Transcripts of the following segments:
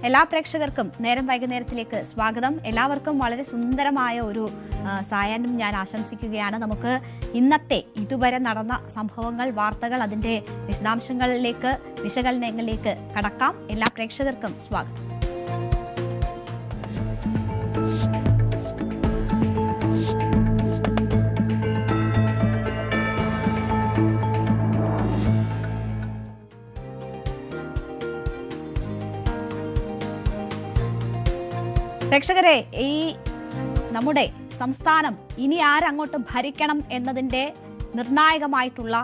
എല്ലാ പ്രേക്ഷകർക്കും നേരം വൈകുന്നേരത്തിലേക്ക് സ്വാഗതം. എല്ലാവർക്കും വളരെ സുന്ദരമായ ഒരു സായാഹ്നം ഞാൻ ആശംസിക്കുകയാണ്. നമുക്ക് ഇന്നത്തെ ഇതുവരെ നടന്ന സംഭവങ്ങൾ, വാർത്തകൾ, അതിൻ്റെ വിശദാംശങ്ങളിലേക്ക്, വിശകലനങ്ങളിലേക്ക് കടക്കാം. എല്ലാ പ്രേക്ഷകർക്കും സ്വാഗതം. പ്രേക്ഷകരെ, ഈ നമ്മുടെ സംസ്ഥാനം ഇനി ആരങ്ങോട്ട് ഭരിക്കണം എന്നതിൻ്റെ നിർണായകമായിട്ടുള്ള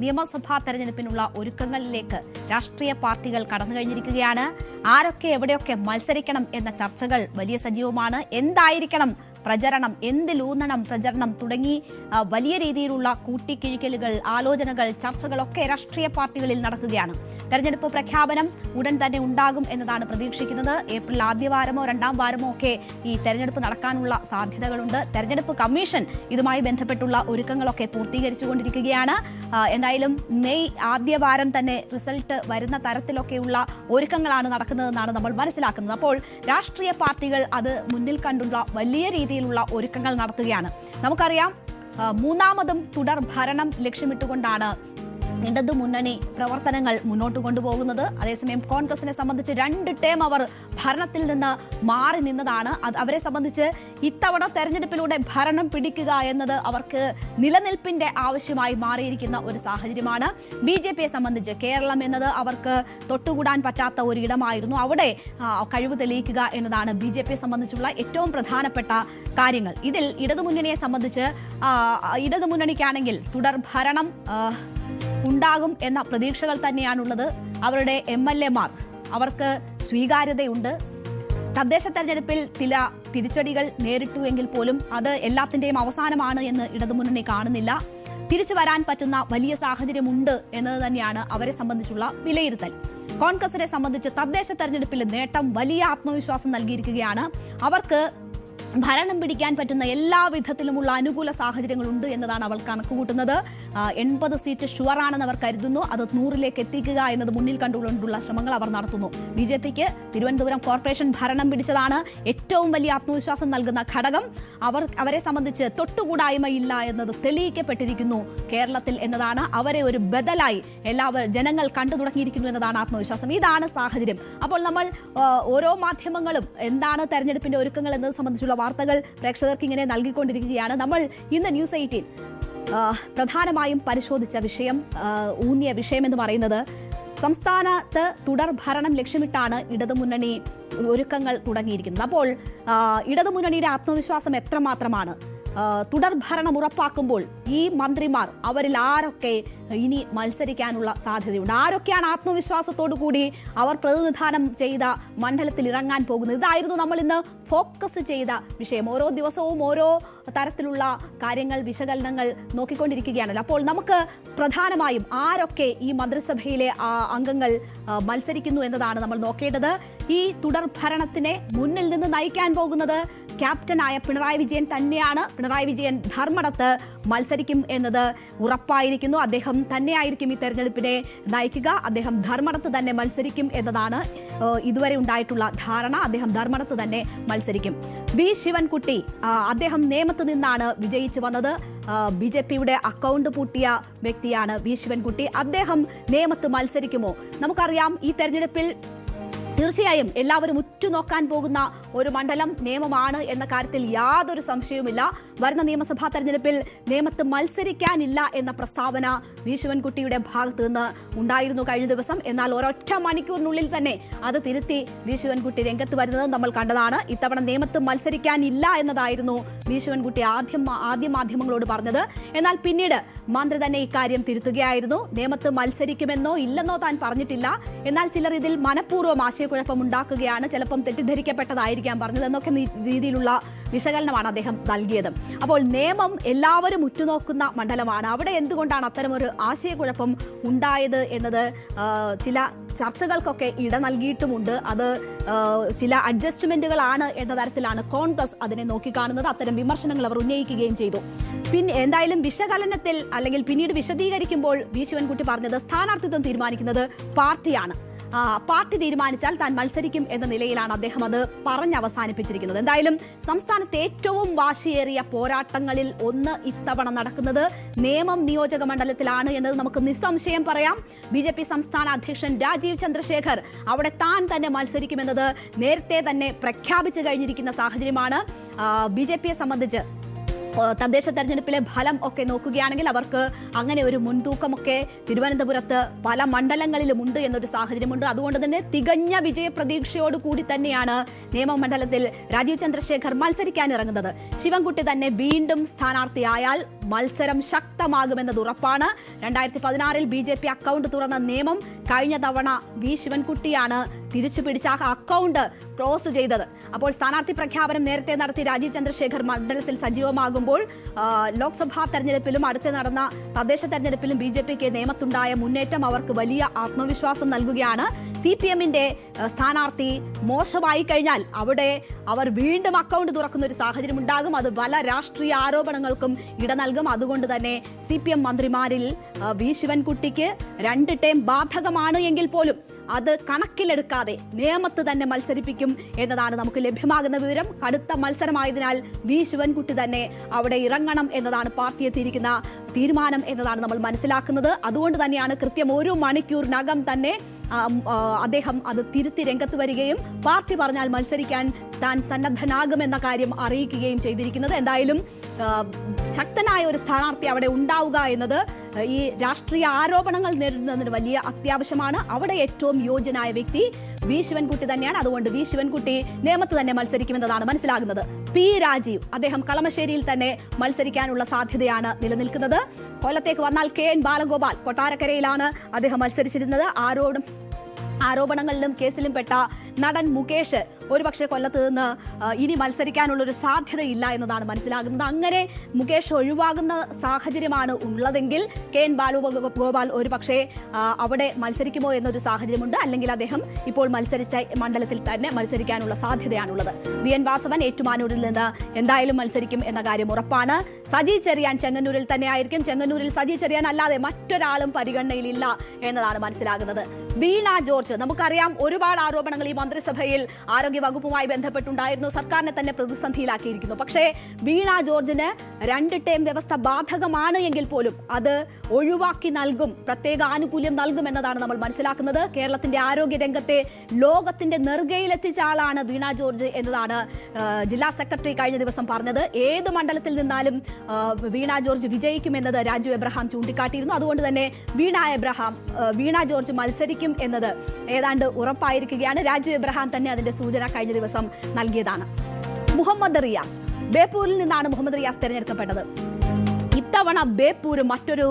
നിയമസഭാ തെരഞ്ഞെടുപ്പിനുള്ള ഒരുക്കങ്ങളിലേക്ക് രാഷ്ട്രീയ പാർട്ടികൾ കടന്നു കഴിഞ്ഞിരിക്കുകയാണ്. ആരൊക്കെ എവിടെയൊക്കെ മത്സരിക്കണം എന്ന ചർച്ചകൾ വലിയ സജീവമാണ്. എന്തായിരിക്കണം പ്രചരണം, എന്തിലൂന്നണം പ്രചരണം തുടങ്ങി വലിയ രീതിയിലുള്ള കൂട്ടിക്കിഴിക്കലുകൾ, ആലോചനകൾ, ചർച്ചകളൊക്കെ രാഷ്ട്രീയ പാർട്ടികളിൽ നടക്കുകയാണ്. തെരഞ്ഞെടുപ്പ് പ്രഖ്യാപനം ഉടൻ തന്നെ ഉണ്ടാകും എന്നതാണ് പ്രതീക്ഷിക്കുന്നത്. ഏപ്രിൽ ആദ്യവാരമോ രണ്ടാം വാരമോ ഒക്കെ ഈ തെരഞ്ഞെടുപ്പ് നടക്കാനുള്ള സാധ്യതകളുണ്ട്. തെരഞ്ഞെടുപ്പ് കമ്മീഷൻ ഇതുമായി ബന്ധപ്പെട്ടുള്ള ഒരുക്കങ്ങളൊക്കെ പൂർത്തീകരിച്ചുകൊണ്ടിരിക്കുകയാണ്. എന്തായാലും മെയ് ആദ്യവാരം തന്നെ റിസൾട്ട് വരുന്ന തരത്തിലൊക്കെയുള്ള ഒരുക്കങ്ങളാണ് നടക്കുന്നതെന്നാണ് നമ്മൾ മനസ്സിലാക്കുന്നത്. അപ്പോൾ രാഷ്ട്രീയ പാർട്ടികൾ അത് മുന്നിൽ കണ്ടുള്ള വലിയ രീതിയിലുള്ള ഒരുക്കങ്ങൾ നടത്തുകയാണ്. നമുക്കറിയാം, മൂന്നാമതും തുടർ ഭരണം ലക്ഷ്യമിട്ടുകൊണ്ടാണ് ഇടതുമുന്നണി പ്രവർത്തനങ്ങൾ മുന്നോട്ട് കൊണ്ടുപോകുന്നത്. അതേസമയം കോൺഗ്രസിനെ സംബന്ധിച്ച് 2 ടേം അവർ ഭരണത്തിൽ നിന്ന് മാറി നിന്നതാണ്. അവരെ സംബന്ധിച്ച് ഇത്തവണ തെരഞ്ഞെടുപ്പിലൂടെ ഭരണം പിടിക്കുക എന്നത് അവർക്ക് നിലനിൽപ്പിന്റെ ആവശ്യമായി മാറിയിരിക്കുന്ന ഒരു സാഹചര്യമാണ്. BJPയെ സംബന്ധിച്ച് കേരളം എന്നത് അവർക്ക് തൊട്ടുകൂടാൻ പറ്റാത്ത ഒരിടമായിരുന്നു. അവിടെ കഴിവ് തെളിയിക്കുക എന്നതാണ് BJPയെ സംബന്ധിച്ചുള്ള ഏറ്റവും പ്രധാനപ്പെട്ട കാര്യങ്ങൾ. ഇതിൽ ഇടതുമുന്നണിയെ സംബന്ധിച്ച് ഇടതുമുന്നണിക്കാണെങ്കിൽ തുടർ ഭരണം ഉണ്ടാകും എന്ന പ്രതീക്ഷകൾ തന്നെയാണുള്ളത്. അവരുടെ MLA-മാർ അവർക്ക് സ്വീകാര്യതയുണ്ട്. തദ്ദേശ തെരഞ്ഞെടുപ്പിൽ ചില തിരിച്ചടികൾ നേരിട്ടു എങ്കിൽ പോലും അത് എല്ലാത്തിൻ്റെയും അവസാനമാണ് എന്ന് ഇടതുമുന്നണി കാണുന്നില്ല. തിരിച്ചു വരാൻ പറ്റുന്ന വലിയ സാഹചര്യമുണ്ട് എന്നത് തന്നെയാണ് അവരെ സംബന്ധിച്ചുള്ള വിലയിരുത്തൽ. കോൺഗ്രസിനെ സംബന്ധിച്ച് തദ്ദേശ തെരഞ്ഞെടുപ്പിൽ നേട്ടം വലിയ ആത്മവിശ്വാസം നൽകിയിരിക്കുകയാണ്. അവർക്ക് ഭരണം പിടിക്കാൻ പറ്റുന്ന എല്ലാ വിധത്തിലുമുള്ള അനുകൂല സാഹചര്യങ്ങളുണ്ട് എന്നതാണ് അവൾ കണക്കുകൂട്ടുന്നത്. 80 സീറ്റ് ഷുവറാണെന്ന് അവർ കരുതുന്നു. അത് 100ലേക്ക് എത്തിക്കുക എന്നത് മുന്നിൽ കണ്ടുകൊണ്ടുള്ള ശ്രമങ്ങൾ അവർ നടത്തുന്നു. BJPക്ക് തിരുവനന്തപുരം കോർപ്പറേഷൻ ഭരണം പിടിച്ചതാണ് ഏറ്റവും വലിയ ആത്മവിശ്വാസം നൽകുന്ന ഘടകം. അവരെ സംബന്ധിച്ച് തൊട്ടുകൂടായ്മയില്ല എന്നത് തെളിയിക്കപ്പെട്ടിരിക്കുന്നു കേരളത്തിൽ എന്നതാണ്. അവരെ ഒരു ബദലായി ജനങ്ങൾ കണ്ടു തുടങ്ങിയിരിക്കുന്നു എന്നതാണ് ആത്മവിശ്വാസം. ഇതാണ് സാഹചര്യം. അപ്പോൾ നമ്മൾ ഓരോ മാധ്യമങ്ങളും എന്താണ് തെരഞ്ഞെടുപ്പിന്റെ ഒരുക്കങ്ങൾ എന്നത് സംബന്ധിച്ചുള്ള വാർത്തകൾ പ്രേക്ഷകർക്ക് ഇങ്ങനെ നൽകിക്കൊണ്ടിരിക്കുകയാണ്. നമ്മൾ ഇന്ന് ന്യൂസ് 18 പ്രധാനമായും പരിശോധിച്ച വിഷയം, ഊന്നിയ വിഷയം എന്ന് പറയുന്നത്, സംസ്ഥാനത്ത് തുടർ ഭരണം ലക്ഷ്യമിട്ടാണ് ഇടതുമുന്നണി ഒരുക്കങ്ങൾ തുടങ്ങിയിരിക്കുന്നത്. അപ്പോൾ ഇടതുമുന്നണിയുടെ ആത്മവിശ്വാസം എത്രമാത്രമാണ്? തുടർ ഭരണം ഉറപ്പാക്കുമ്പോൾ ഈ മന്ത്രിമാർ അവരിൽ ആരൊക്കെ ഇനി മത്സരിക്കാനുള്ള സാധ്യതയുണ്ട്? ആരൊക്കെയാണ് ആത്മവിശ്വാസത്തോടു കൂടി അവർ പ്രതിനിധാനം ചെയ്ത മണ്ഡലത്തിൽ ഇറങ്ങാൻ പോകുന്നത്? ഇതായിരുന്നു നമ്മൾ ഇന്ന് ഫോക്കസ് ചെയ്ത വിഷയം. ഓരോ ദിവസവും ഓരോ തരത്തിലുള്ള കാര്യങ്ങൾ, വിശകലനങ്ങൾ നോക്കിക്കൊണ്ടിരിക്കുകയാണല്ലോ. അപ്പോൾ നമുക്ക് പ്രധാനമായും ആരൊക്കെ ഈ മന്ത്രിസഭയിലെ അംഗങ്ങൾ മത്സരിക്കുന്നു എന്നതാണ് നമ്മൾ നോക്കേണ്ടത്. ഈ തുടർ ഭരണത്തിനെ മുന്നിൽ നിന്ന് നയിക്കാൻ പോകുന്നത് ക്യാപ്റ്റനായ പിണറായി വിജയൻ തന്നെയാണ്. പിണറായി വിജയൻ ധർമ്മടത്ത് മത്സരിക്കും എന്നത് ഉറപ്പായിരിക്കുന്നു. അദ്ദേഹം തന്നെയായിരിക്കും ഈ തെരഞ്ഞെടുപ്പിനെ നയിക്കുക. അദ്ദേഹം ധർമ്മടത്ത് തന്നെ മത്സരിക്കും എന്നതാണ് ഇതുവരെ ഉണ്ടായിട്ടുള്ള ധാരണ. അദ്ദേഹം ധർമ്മടത്ത് തന്നെ മത്സരിക്കും. വി ശിവൻകുട്ടി, അദ്ദേഹം നേമത്ത് നിന്നാണ് വിജയിച്ചു വന്നത്. BJPയുടെ അക്കൗണ്ട് പൂട്ടിയ വ്യക്തിയാണ് വി ശിവൻകുട്ടി. അദ്ദേഹം നേമത്ത് മത്സരിക്കുമോ? നമുക്കറിയാം, ഈ തെരഞ്ഞെടുപ്പിൽ തീർച്ചയായും എല്ലാവരും ഉറ്റുനോക്കാൻ പോകുന്ന ഒരു മണ്ഡലം നേമമാണ് എന്ന കാര്യത്തിൽ യാതൊരു സംശയവുമില്ല. വരുന്ന നിയമസഭാ തെരഞ്ഞെടുപ്പിൽ നേമത്ത് മത്സരിക്കാനില്ല എന്ന പ്രസ്താവന വി ശിവൻകുട്ടിയുടെ ഭാഗത്ത് നിന്ന് ഉണ്ടായിരുന്നു കഴിഞ്ഞ ദിവസം. എന്നാൽ ഒരൊറ്റ മണിക്കൂറിനുള്ളിൽ തന്നെ അത് തിരുത്തി വി ശിവൻകുട്ടി രംഗത്ത് വരുന്നത് നമ്മൾ കണ്ടതാണ്. ഇത്തവണ നേമത്ത് മത്സരിക്കാനില്ല എന്നതായിരുന്നു വി ശിവൻകുട്ടി ആദ്യം മാധ്യമങ്ങളോട് പറഞ്ഞത്. എന്നാൽ പിന്നീട് മന്ത്രി തന്നെ ഇക്കാര്യം തിരുത്തുകയായിരുന്നു. നേമത്ത് മത്സരിക്കുമെന്നോ ഇല്ലെന്നോ താൻ പറഞ്ഞിട്ടില്ല. എന്നാൽ ചിലർ ഇതിൽ മനഃപൂർവ്വം ആശയക്കുഴപ്പം ഉണ്ടാക്കുകയാണ്, ചിലപ്പം തെറ്റിദ്ധരിക്കപ്പെട്ടതായിരിക്കാം പറഞ്ഞതെന്നൊക്കെ രീതിയിലുള്ള വിശകലനമാണ് അദ്ദേഹം നൽകിയത്. അപ്പോൾ നേമം എല്ലാവരും ഉറ്റുനോക്കുന്ന മണ്ഡലമാണ്. അവിടെ എന്തുകൊണ്ടാണ് അത്തരമൊരു ആശയക്കുഴപ്പം ഉണ്ടായത് എന്നത് ചില ചർച്ചകൾക്കൊക്കെ ഇട നൽകിയിട്ടുമുണ്ട്. അത് ചില അഡ്ജസ്റ്റ്മെന്റുകളാണ് എന്ന തരത്തിലാണ് കോൺഗ്രസ് അതിനെ നോക്കിക്കാണുന്നത്. അത്തരം വിമർശനങ്ങൾ അവർ ഉന്നയിക്കുകയും ചെയ്തു. പിന്നെ എന്തായാലും വിശകലനത്തിൽ അല്ലെങ്കിൽ പിന്നീട് വിശദീകരിക്കുമ്പോൾ വി ശിവൻകുട്ടി പറഞ്ഞത് സ്ഥാനാർത്ഥിത്വം തീരുമാനിക്കുന്നത് പാർട്ടിയാണ്. പാർട്ടി തീരുമാനിച്ചാൽ താൻ മത്സരിക്കും എന്ന നിലയിലാണ് അദ്ദേഹം അത് പറഞ്ഞ് അവസാനിപ്പിച്ചിരിക്കുന്നത്. എന്തായാലും സംസ്ഥാനത്തെ ഏറ്റവും വാശിയേറിയ പോരാട്ടങ്ങളിൽ ഒന്ന് ഇത്തവണ നടക്കുന്നത് നേമം നിയോജക മണ്ഡലത്തിലാണ് എന്നത് നമുക്ക് നിസ്സംശയം പറയാം. BJP സംസ്ഥാന അധ്യക്ഷൻ രാജീവ് ചന്ദ്രശേഖർ അവിടെ താൻ തന്നെ മത്സരിക്കുമെന്നത് നേരത്തെ തന്നെ പ്രഖ്യാപിച്ചു കഴിഞ്ഞിരിക്കുന്ന സാഹചര്യമാണ്. BJPയെ സംബന്ധിച്ച് തദ്ദേശ തെരഞ്ഞെടുപ്പിലെ ഫലം ഒക്കെ നോക്കുകയാണെങ്കിൽ അവർക്ക് അങ്ങനെ ഒരു മുൻതൂക്കമൊക്കെ തിരുവനന്തപുരത്ത് പല മണ്ഡലങ്ങളിലും ഉണ്ട് എന്നൊരു സാഹചര്യമുണ്ട്. അതുകൊണ്ട് തന്നെ തികഞ്ഞ വിജയപ്രതീക്ഷയോട് കൂടി തന്നെയാണ് നിയമമണ്ഡലത്തിൽ രാജീവ് ചന്ദ്രശേഖർ മത്സരിക്കാൻ ഇറങ്ങുന്നത്. ശിവൻകുട്ടി തന്നെ വീണ്ടും സ്ഥാനാർത്ഥിയായാൽ മത്സരം ശക്തമാകുമെന്നത് ഉറപ്പാണ്. 2016 BJP അക്കൗണ്ട് തുറന്ന നിയമം കഴിഞ്ഞ തവണ ശിവൻകുട്ടിയാണ് തിരിച്ചു പിടിച്ച അക്കൗണ്ട് ക്ലോസ് ചെയ്തത്. അപ്പോൾ സ്ഥാനാർത്ഥി പ്രഖ്യാപനം നേരത്തെ നടത്തി രാജീവ് ചന്ദ്രശേഖർ മണ്ഡലത്തിൽ സജീവമാകുമ്പോൾ ലോക്സഭാ തെരഞ്ഞെടുപ്പിലും അടുത്ത് നടന്ന തദ്ദേശ തെരഞ്ഞെടുപ്പിലും BJPക്ക് നിയമത്തുണ്ടായ മുന്നേറ്റം അവർക്ക് വലിയ ആത്മവിശ്വാസം നൽകുകയാണ്. CPMന്റെ സ്ഥാനാർത്ഥി മോശമായി കഴിഞ്ഞാൽ അവിടെ അവർ വീണ്ടും അക്കൗണ്ട് തുറക്കുന്ന ഒരു സാഹചര്യം ഉണ്ടാകും. അത് പല രാഷ്ട്രീയ ആരോപണങ്ങൾക്കും ഇട നൽകും. അതുകൊണ്ട് തന്നെ CPM മന്ത്രിമാരിൽ ശിവൻകുട്ടിക്ക് 2 ടേം ബാധകമാണ് എങ്കിൽ പോലും അത് കണക്കിലെടുക്കാതെ നിയമത്ത് തന്നെ മത്സരിപ്പിക്കും എന്നതാണ് നമുക്ക് ലഭ്യമാകുന്ന വിവരം. കടുത്ത മത്സരമായതിനാൽ ശിവൻകുട്ടി തന്നെ അവിടെ ഇറങ്ങണം എന്നതാണ് പാർട്ടി എത്തിയിരിക്കുന്ന തീരുമാനം എന്നതാണ് നമ്മൾ മനസ്സിലാക്കുന്നത്. അതുകൊണ്ട് തന്നെയാണ് കൃത്യം 1 മണിക്കൂറിനകം തന്നെ അദ്ദേഹം അത് തിരുത്തി രംഗത്ത് വരികയും പാർട്ടി പറഞ്ഞാൽ മത്സരിക്കാൻ താൻ സന്നദ്ധനാകുമെന്ന കാര്യം അറിയിക്കുകയും ചെയ്തിരിക്കുന്നത്. എന്തായാലും ശക്തനായ ഒരു സ്ഥാനാർത്ഥി അവിടെ ഉണ്ടാവുക എന്നത് ഈ രാഷ്ട്രീയ ആരോപണങ്ങൾ നേരിടുന്നതിന് വലിയ അത്യാവശ്യമാണ്. അവിടെ ഏറ്റവും യോഗ്യനായ വ്യക്തി ശിവൻകുട്ടി തന്നെയാണ്. അതുകൊണ്ട് ശിവൻകുട്ടി നിയമത്ത് തന്നെ മത്സരിക്കുമെന്നതാണ് മനസ്സിലാകുന്നത്. P. രാജീവ് അദ്ദേഹം കളമശ്ശേരിയിൽ തന്നെ മത്സരിക്കാനുള്ള സാധ്യതയാണ് നിലനിൽക്കുന്നത്. കൊല്ലത്തേക്ക് വന്നാൽ KN ബാലഗോപാൽ കൊട്ടാരക്കരയിലാണ് അദ്ദേഹം മത്സരിച്ചിരുന്നത്. ആരോപണങ്ങളിലും കേസിലും പെട്ട നടൻ മുകേഷ് ഒരുപക്ഷെ കൊല്ലത്ത് നിന്ന് ഇനി മത്സരിക്കാനുള്ളൊരു സാധ്യതയില്ല എന്നതാണ് മനസ്സിലാകുന്നത്. അങ്ങനെ മുകേഷ് ഒഴിവാകുന്ന സാഹചര്യമാണ് ഉള്ളതെങ്കിൽ KN ബാലഗോപാൽ ഒരുപക്ഷെ അവിടെ മത്സരിക്കുമോ എന്നൊരു സാഹചര്യമുണ്ട്. അല്ലെങ്കിൽ അദ്ദേഹം ഇപ്പോൾ മത്സരിച്ച മണ്ഡലത്തിൽ തന്നെ മത്സരിക്കാനുള്ള സാധ്യതയാണുള്ളത്. VN വാസവൻ ഏറ്റുമാനൂരിൽ നിന്ന് എന്തായാലും മത്സരിക്കും എന്ന കാര്യം ഉറപ്പാണ്. സജി ചെറിയാൻ ചെങ്ങന്നൂരിൽ തന്നെ ആയിരിക്കും. ചെങ്ങന്നൂരിൽ സജി ചെറിയാൻ അല്ലാതെ മറ്റൊരാളും പരിഗണനയിലില്ല എന്നതാണ് മനസ്സിലാകുന്നത്. വീണ ജോർജ് നമുക്കറിയാം ഒരുപാട് ആരോപണങ്ങൾ ഈ മന്ത്രിസഭയിൽ ആരോഗ്യ വകുപ്പുമായി ബന്ധപ്പെട്ടുണ്ടായിരുന്നു. സർക്കാരിനെ തന്നെ പ്രതിസന്ധിയിലാക്കിയിരിക്കുന്നു. പക്ഷേ വീണ ജോർജിന് 2 ടേം വ്യവസ്ഥ ബാധകമാണ് എങ്കിൽ പോലും അത് ഒഴിവാക്കി നൽകും, പ്രത്യേക ആനുകൂല്യം നൽകും എന്നതാണ് നമ്മൾ മനസ്സിലാക്കുന്നത്. കേരളത്തിന്റെ ആരോഗ്യ രംഗത്തെ ലോകത്തിന്റെ നെറുകയിലെത്തിച്ച ആളാണ് വീണ ജോർജ് എന്നതാണ് ജില്ലാ സെക്രട്ടറി കഴിഞ്ഞ ദിവസം പറഞ്ഞത്. ഏത് മണ്ഡലത്തിൽ നിന്നാലും വീണ ജോർജ് വിജയിക്കുമെന്നത് രാജു എബ്രഹാം ചൂണ്ടിക്കാട്ടിയിരുന്നു. അതുകൊണ്ട് തന്നെ വീണ ജോർജ് മത്സരിക്കും എന്നത് ഏതാണ്ട് ഉറപ്പായിരിക്കുകയാണ്. രാജു എബ്രഹാം തന്നെ അതിന്റെ സൂചന കഴിഞ്ഞ ദിവസം നൽകിയതാണ്. മുഹമ്മദ് റിയാസ് ബേപ്പൂരിൽ നിന്നാണ് മുഹമ്മദ് റിയാസ് തെരഞ്ഞെടുക്കപ്പെട്ടത്. ഇത്തവണ ബേപ്പൂര് മറ്റൊരു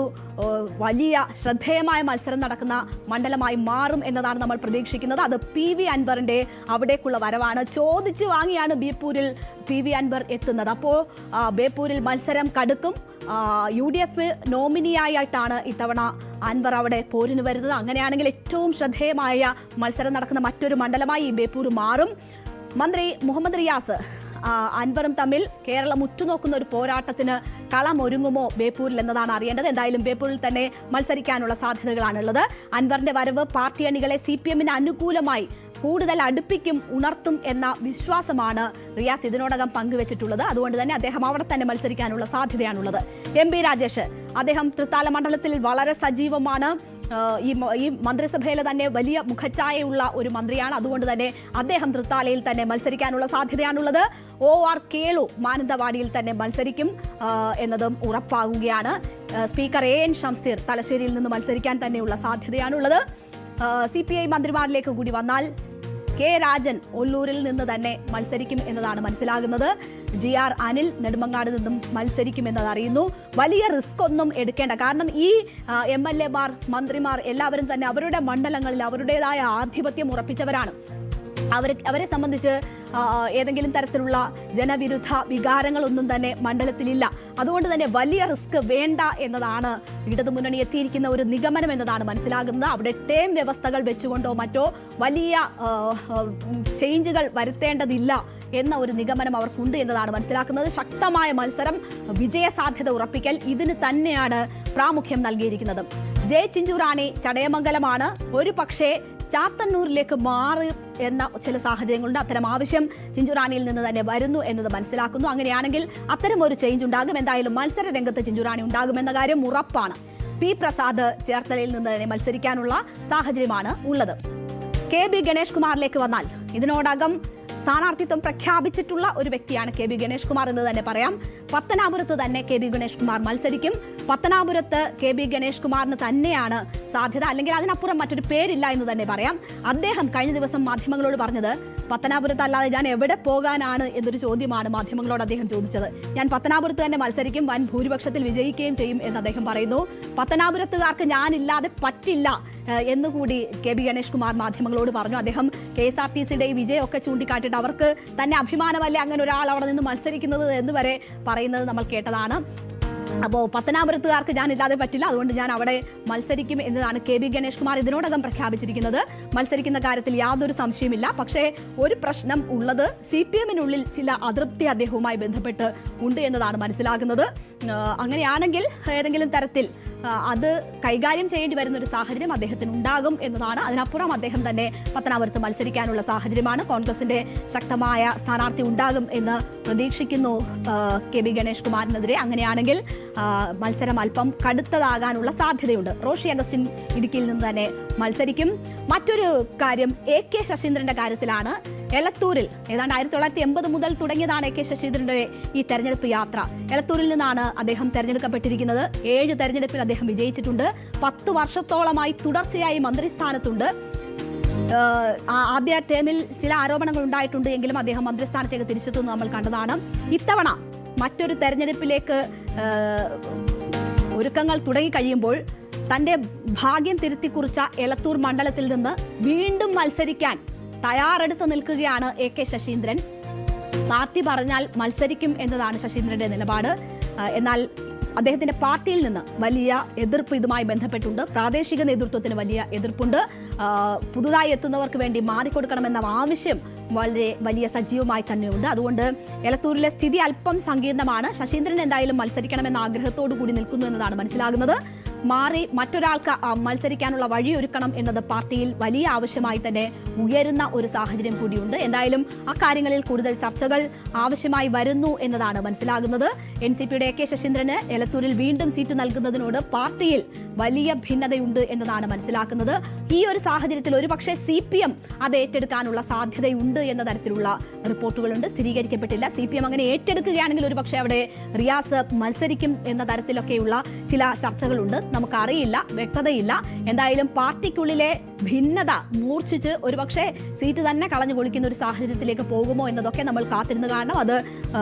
വലിയ ശ്രദ്ധേയമായ മത്സരം നടക്കുന്ന മണ്ഡലമായി മാറും എന്നതാണ് നമ്മൾ പ്രതീക്ഷിക്കുന്നത്. അത് PV അൻവറിന്റെ അവിടേക്കുള്ള വരവാണ്. ചോദിച്ചു വാങ്ങിയാണ് ബേപ്പൂരിൽ PV അൻവർ എത്തുന്നത്. അപ്പോൾ ബേപ്പൂരിൽ മത്സരം കടുക്കും. UDF നോമിനിയായിട്ടാണ് ഇത്തവണ അൻവർ അവിടെ പോരിന് വരുന്നത്. അങ്ങനെയാണെങ്കിൽ ഏറ്റവും ശ്രദ്ധേയമായ മത്സരം നടക്കുന്ന മറ്റൊരു മണ്ഡലമായി ഈ ബേപ്പൂർ മാറും. മന്ത്രി മുഹമ്മദ് റിയാസ് അൻവറും തമ്മിൽ കേരളം ഉറ്റുനോക്കുന്ന ഒരു പോരാട്ടത്തിന് കളമൊരുങ്ങുമോ ബേപ്പൂരിൽ എന്നതാണ് അറിയേണ്ടത്. എന്തായാലും ബേപ്പൂരിൽ തന്നെ മത്സരിക്കാനുള്ള സാധ്യതകളാണുള്ളത്. അൻവറിന്റെ വരവ് പാർട്ടി അണികളെ CPMന് അനുകൂലമായി കൂടുതൽ അടുപ്പിക്കും, ഉണർത്തും എന്ന വിശ്വാസമാണ് റിയാസ് ഇതിനോടകം പങ്കുവച്ചിട്ടുള്ളത്. അതുകൊണ്ട് തന്നെ അദ്ദേഹം അവിടെ തന്നെ മത്സരിക്കാനുള്ള സാധ്യതയാണുള്ളത്. MP രാജേഷ് അദ്ദേഹം തൃത്താല മണ്ഡലത്തിൽ വളരെ സജീവമാണ്. ഈ മന്ത്രിസഭയിലെ തന്നെ വലിയ മുഖഛായയുള്ള ഒരു മന്ത്രിയാണ്. അതുകൊണ്ട് തന്നെ അദ്ദേഹം തൃത്താലയിൽ തന്നെ മത്സരിക്കാനുള്ള സാധ്യതയാണുള്ളത്. OR കേളു മാനന്തവാടിയിൽ തന്നെ മത്സരിക്കും എന്നതും ഉറപ്പാകുകയാണ്. സ്പീക്കർ AN ഷംസീർ തലശ്ശേരിയിൽ നിന്ന് മത്സരിക്കാൻ തന്നെയുള്ള സാധ്യതയാണുള്ളത്. CPI മന്ത്രിമാരിലേക്ക് കൂടി വന്നാൽ K. രാജൻ ഒല്ലൂരിൽ നിന്ന് തന്നെ മത്സരിക്കും എന്നതാണ് മനസ്സിലാകുന്നത്. GR അനിൽ നെടുമങ്ങാട് നിന്നും മത്സരിക്കും എന്നത് അറിയുന്നു. വലിയ റിസ്ക് ഒന്നും എടുക്കേണ്ട, കാരണം ഈ MLA മാർ മന്ത്രിമാർ എല്ലാവരും തന്നെ അവരുടെ മണ്ഡലങ്ങളിൽ അവരുടേതായ ആധിപത്യം ഉറപ്പിച്ചവരാണ്. അവരെ സംബന്ധിച്ച് ഏതെങ്കിലും തരത്തിലുള്ള ജനവിരുദ്ധ വികാരങ്ങളൊന്നും തന്നെ മണ്ഡലത്തിലില്ല. അതുകൊണ്ട് തന്നെ വലിയ റിസ്ക് വേണ്ട എന്നതാണ് ഇടതുമുന്നണി എത്തിയിരിക്കുന്ന ഒരു നിഗമനം എന്നതാണ് മനസ്സിലാകുന്നത്. അവിടെ ടേം വ്യവസ്ഥകൾ വെച്ചുകൊണ്ടോ മറ്റോ വലിയ ചേഞ്ചുകൾ വരുത്തേണ്ടതില്ല എന്ന ഒരു നിഗമനം അവർക്കുണ്ട് എന്നതാണ് മനസ്സിലാക്കുന്നത്. ശക്തമായ മത്സരം, വിജയസാധ്യത ഉറപ്പിക്കൽ, ഇതിന് തന്നെയാണ് പ്രാമുഖ്യം നൽകിയിരിക്കുന്നത്. ജെ ചിഞ്ചുറാണി ചടയമംഗലമാണ്. ഒരു പക്ഷേ ചാത്തന്നൂരിലേക്ക് മാറി എന്ന ചില സാഹചര്യങ്ങളുണ്ട്. അത്തരം ആവശ്യം ചിഞ്ചുറാണിയിൽ നിന്ന് തന്നെ വരുന്നു എന്നത് മനസ്സിലാക്കുന്നു. അങ്ങനെയാണെങ്കിൽ അത്തരം ഒരു ചേഞ്ച് ഉണ്ടാകും. എന്തായാലും മത്സര രംഗത്ത് ചിഞ്ചുറാണി ഉണ്ടാകുമെന്ന കാര്യം ഉറപ്പാണ്. പി പ്രസാദ് ചേർത്തലയിൽ നിന്ന് തന്നെ മത്സരിക്കാനുള്ള സാഹചര്യമാണ് ഉള്ളത്. കെ.ബി. ഗണേഷ് കുമാറിലേക്ക് വന്നാൽ ഇതിനോടകം സ്ഥാനാർത്ഥിത്വം പ്രഖ്യാപിച്ചിട്ടുള്ള ഒരു വ്യക്തിയാണ് കെ.ബി. ഗണേഷ് കുമാർ എന്ന് തന്നെ പറയാം. പത്തനാപുരത്ത് തന്നെ കെ.ബി. ഗണേഷ് കുമാർ മത്സരിക്കും. പത്തനാപുരത്ത് കെ.ബി. ഗണേഷ് കുമാറിന് തന്നെയാണ് സാധ്യത, അല്ലെങ്കിൽ അതിനപ്പുറം മറ്റൊരു പേരില്ല എന്ന് തന്നെ പറയാം. അദ്ദേഹം കഴിഞ്ഞ ദിവസം മാധ്യമങ്ങളോട് പറഞ്ഞത് പത്തനാപുരത്ത് അല്ലാതെ ഞാൻ എവിടെ പോകാനാണ് എന്നൊരു ചോദ്യമാണ് മാധ്യമങ്ങളോട് അദ്ദേഹം ചോദിച്ചത്. ഞാൻ പത്തനാപുരത്ത് തന്നെ മത്സരിക്കും, വൻ ഭൂരിപക്ഷത്തിൽ വിജയിക്കുകയും ചെയ്യും എന്ന് അദ്ദേഹം പറയുന്നു. പത്തനാപുരത്തുകാർക്ക് ഞാനില്ലാതെ പറ്റില്ല എന്നുകൂടി കെ.ബി. ഗണേഷ് കുമാർ മാധ്യമങ്ങളോട് പറഞ്ഞു. അദ്ദേഹം KSRTCയുടെ ഈ വിജയമൊക്കെ ചൂണ്ടിക്കാട്ടിയിട്ട് അവർക്ക് തന്നെ അഭിമാനമല്ലേ അങ്ങനെ ഒരാൾ അവിടെ നിന്ന് മത്സരിക്കുന്നത് എന്ന് വരെ പറയുന്നത് നമ്മൾ കേട്ടതാണ്. അപ്പോൾ പത്തനാപുരത്തുകാർക്ക് ഞാനില്ലാതെ പറ്റില്ല, അതുകൊണ്ട് ഞാൻ അവിടെ മത്സരിക്കും എന്നതാണ് കെ.ബി. ഗണേഷ് കുമാർ ഇതിനോടകം പ്രഖ്യാപിച്ചിരിക്കുന്നത്. മത്സരിക്കുന്ന കാര്യത്തിൽ യാതൊരു സംശയമില്ല. പക്ഷേ ഒരു പ്രശ്നം ഉള്ളത് CPM-നുള്ളിൽ ചില അതൃപ്തി അദ്ദേഹവുമായി ബന്ധപ്പെട്ട് ഉണ്ട് എന്നതാണ് മനസ്സിലാകുന്നത്. അങ്ങനെയാണെങ്കിൽ ഏതെങ്കിലും തരത്തിൽ അത് കൈകാര്യം ചെയ്യേണ്ടി വരുന്ന ഒരു സാഹചര്യം അദ്ദേഹത്തിന് ഉണ്ടാകും എന്നതാണ്. അതിനപ്പുറം അദ്ദേഹം തന്നെ പത്തനാപുരത്ത് മത്സരിക്കാനുള്ള സാഹചര്യമാണ്. കോൺഗ്രസിന്റെ ശക്തമായ സ്ഥാനാർത്ഥി ഉണ്ടാകും എന്ന് പ്രതീക്ഷിക്കുന്നു കെ.ബി. ഗണേഷ് കുമാറിനെതിരെ. അങ്ങനെയാണെങ്കിൽ മത്സരം അല്പം കടുത്തതാകാനുള്ള സാധ്യതയുണ്ട്. റോഷി അഗസ്റ്റിൻ ഇടുക്കിയിൽ നിന്ന് തന്നെ മത്സരിക്കും. മറ്റൊരു കാര്യം AK ശശീന്ദ്രന്റെ കാര്യത്തിലാണ്. എലത്തൂരിൽ ഏതാണ്ട് 1980 മുതൽ തുടങ്ങിയതാണ് AK ശശീന്ദ്രന്റെ ഈ തെരഞ്ഞെടുപ്പ് യാത്ര. എലത്തൂരിൽ നിന്നാണ് അദ്ദേഹം തെരഞ്ഞെടുക്കപ്പെട്ടിരിക്കുന്നത്. 7 തെരഞ്ഞെടുപ്പിൽ അദ്ദേഹം വിജയിച്ചിട്ടുണ്ട്. 10 വർഷത്തോളമായി തുടർച്ചയായി മന്ത്രിസ്ഥാനത്തുണ്ട്. ആദ്യ ടേമിൽ ചില ആരോപണങ്ങൾ ഉണ്ടായിട്ടുണ്ട് എങ്കിലും അദ്ദേഹം മന്ത്രിസ്ഥാനത്തേക്ക് തിരിച്ചെത്തുന്നത് നമ്മൾ കണ്ടതാണ്. ഇത്തവണ മറ്റൊരു തെരഞ്ഞെടുപ്പിലേക്ക് ഒരുക്കങ്ങൾ തുടങ്ങിക്കഴിയുമ്പോൾ തന്റെ ഭാഗ്യം തിരുത്തിക്കുറിച്ച എലത്തൂർ മണ്ഡലത്തിൽ നിന്ന് വീണ്ടും മത്സരിക്കാൻ തയ്യാറെടുത്ത് നിൽക്കുകയാണ് AK ശശീന്ദ്രൻ. പാർട്ടി പറഞ്ഞാൽ മത്സരിക്കും എന്നതാണ് ശശീന്ദ്രന്റെ നിലപാട്. എന്നാൽ അദ്ദേഹത്തിന്റെ പാർട്ടിയിൽ നിന്ന് വലിയ എതിർപ്പ് ഇതുമായി ബന്ധപ്പെട്ടുണ്ട്. പ്രാദേശിക നേതൃത്വത്തിന് വലിയ എതിർപ്പുണ്ട്. പുതുതായി എത്തുന്നവർക്ക് വേണ്ടി മാറിക്കൊടുക്കണമെന്ന ആവശ്യം വളരെ വലിയ സജീവമായി തന്നെയുണ്ട്. അതുകൊണ്ട് എലത്തൂരിലെ സ്ഥിതി അല്പം സങ്കീർണമാണ്. ശശീന്ദ്രൻ എന്തായാലും മത്സരിക്കണമെന്ന ആഗ്രഹത്തോടു കൂടി നിൽക്കുന്നു എന്നതാണ് മനസ്സിലാകുന്നത്. മാറി മറ്റൊരാൾക്ക് മത്സരിക്കാനുള്ള വഴിയൊരുക്കണം എന്നത് പാർട്ടിയിൽ വലിയ ആവശ്യമായി തന്നെ ഉയരുന്ന ഒരു സാഹചര്യം കൂടിയുണ്ട്. എന്തായാലും അക്കാര്യങ്ങളിൽ കൂടുതൽ ചർച്ചകൾ ആവശ്യമായി വരുന്നു എന്നതാണ് മനസ്സിലാകുന്നത്. NCPയുടെ AK ശശീന്ദ്രന് എലത്തൂരിൽ വീണ്ടും സീറ്റ് നൽകുന്നതിനോട് പാർട്ടിയിൽ വലിയ ഭിന്നതയുണ്ട് എന്നതാണ് മനസ്സിലാക്കുന്നത്. ഈ ഒരു സാഹചര്യത്തിൽ ഒരുപക്ഷെ CPM അത് ഏറ്റെടുക്കാനുള്ള സാധ്യതയുണ്ട് എന്ന തരത്തിലുള്ള റിപ്പോർട്ടുകളുണ്ട്. സ്ഥിരീകരിക്കപ്പെട്ടില്ല. CPM അങ്ങനെ ഏറ്റെടുക്കുകയാണെങ്കിൽ ഒരുപക്ഷെ അവിടെ റിയാസ് മത്സരിക്കും എന്ന തരത്തിലൊക്കെയുള്ള ചില ചർച്ചകളുണ്ട്. നമുക്കറിയില്ല, വ്യക്തതയില്ല. എന്തായാലും പാർട്ടിക്കുള്ളിലെ ഭിന്നത മൂർച്ഛിച്ച് ഒരുപക്ഷെ സീറ്റ് തന്നെ കളഞ്ഞു കൊള്ളിക്കുന്ന ഒരു സാഹചര്യത്തിലേക്ക് പോകുമോ എന്നതൊക്കെ നമ്മൾ കാത്തിരുന്ന് കാണണം. അത്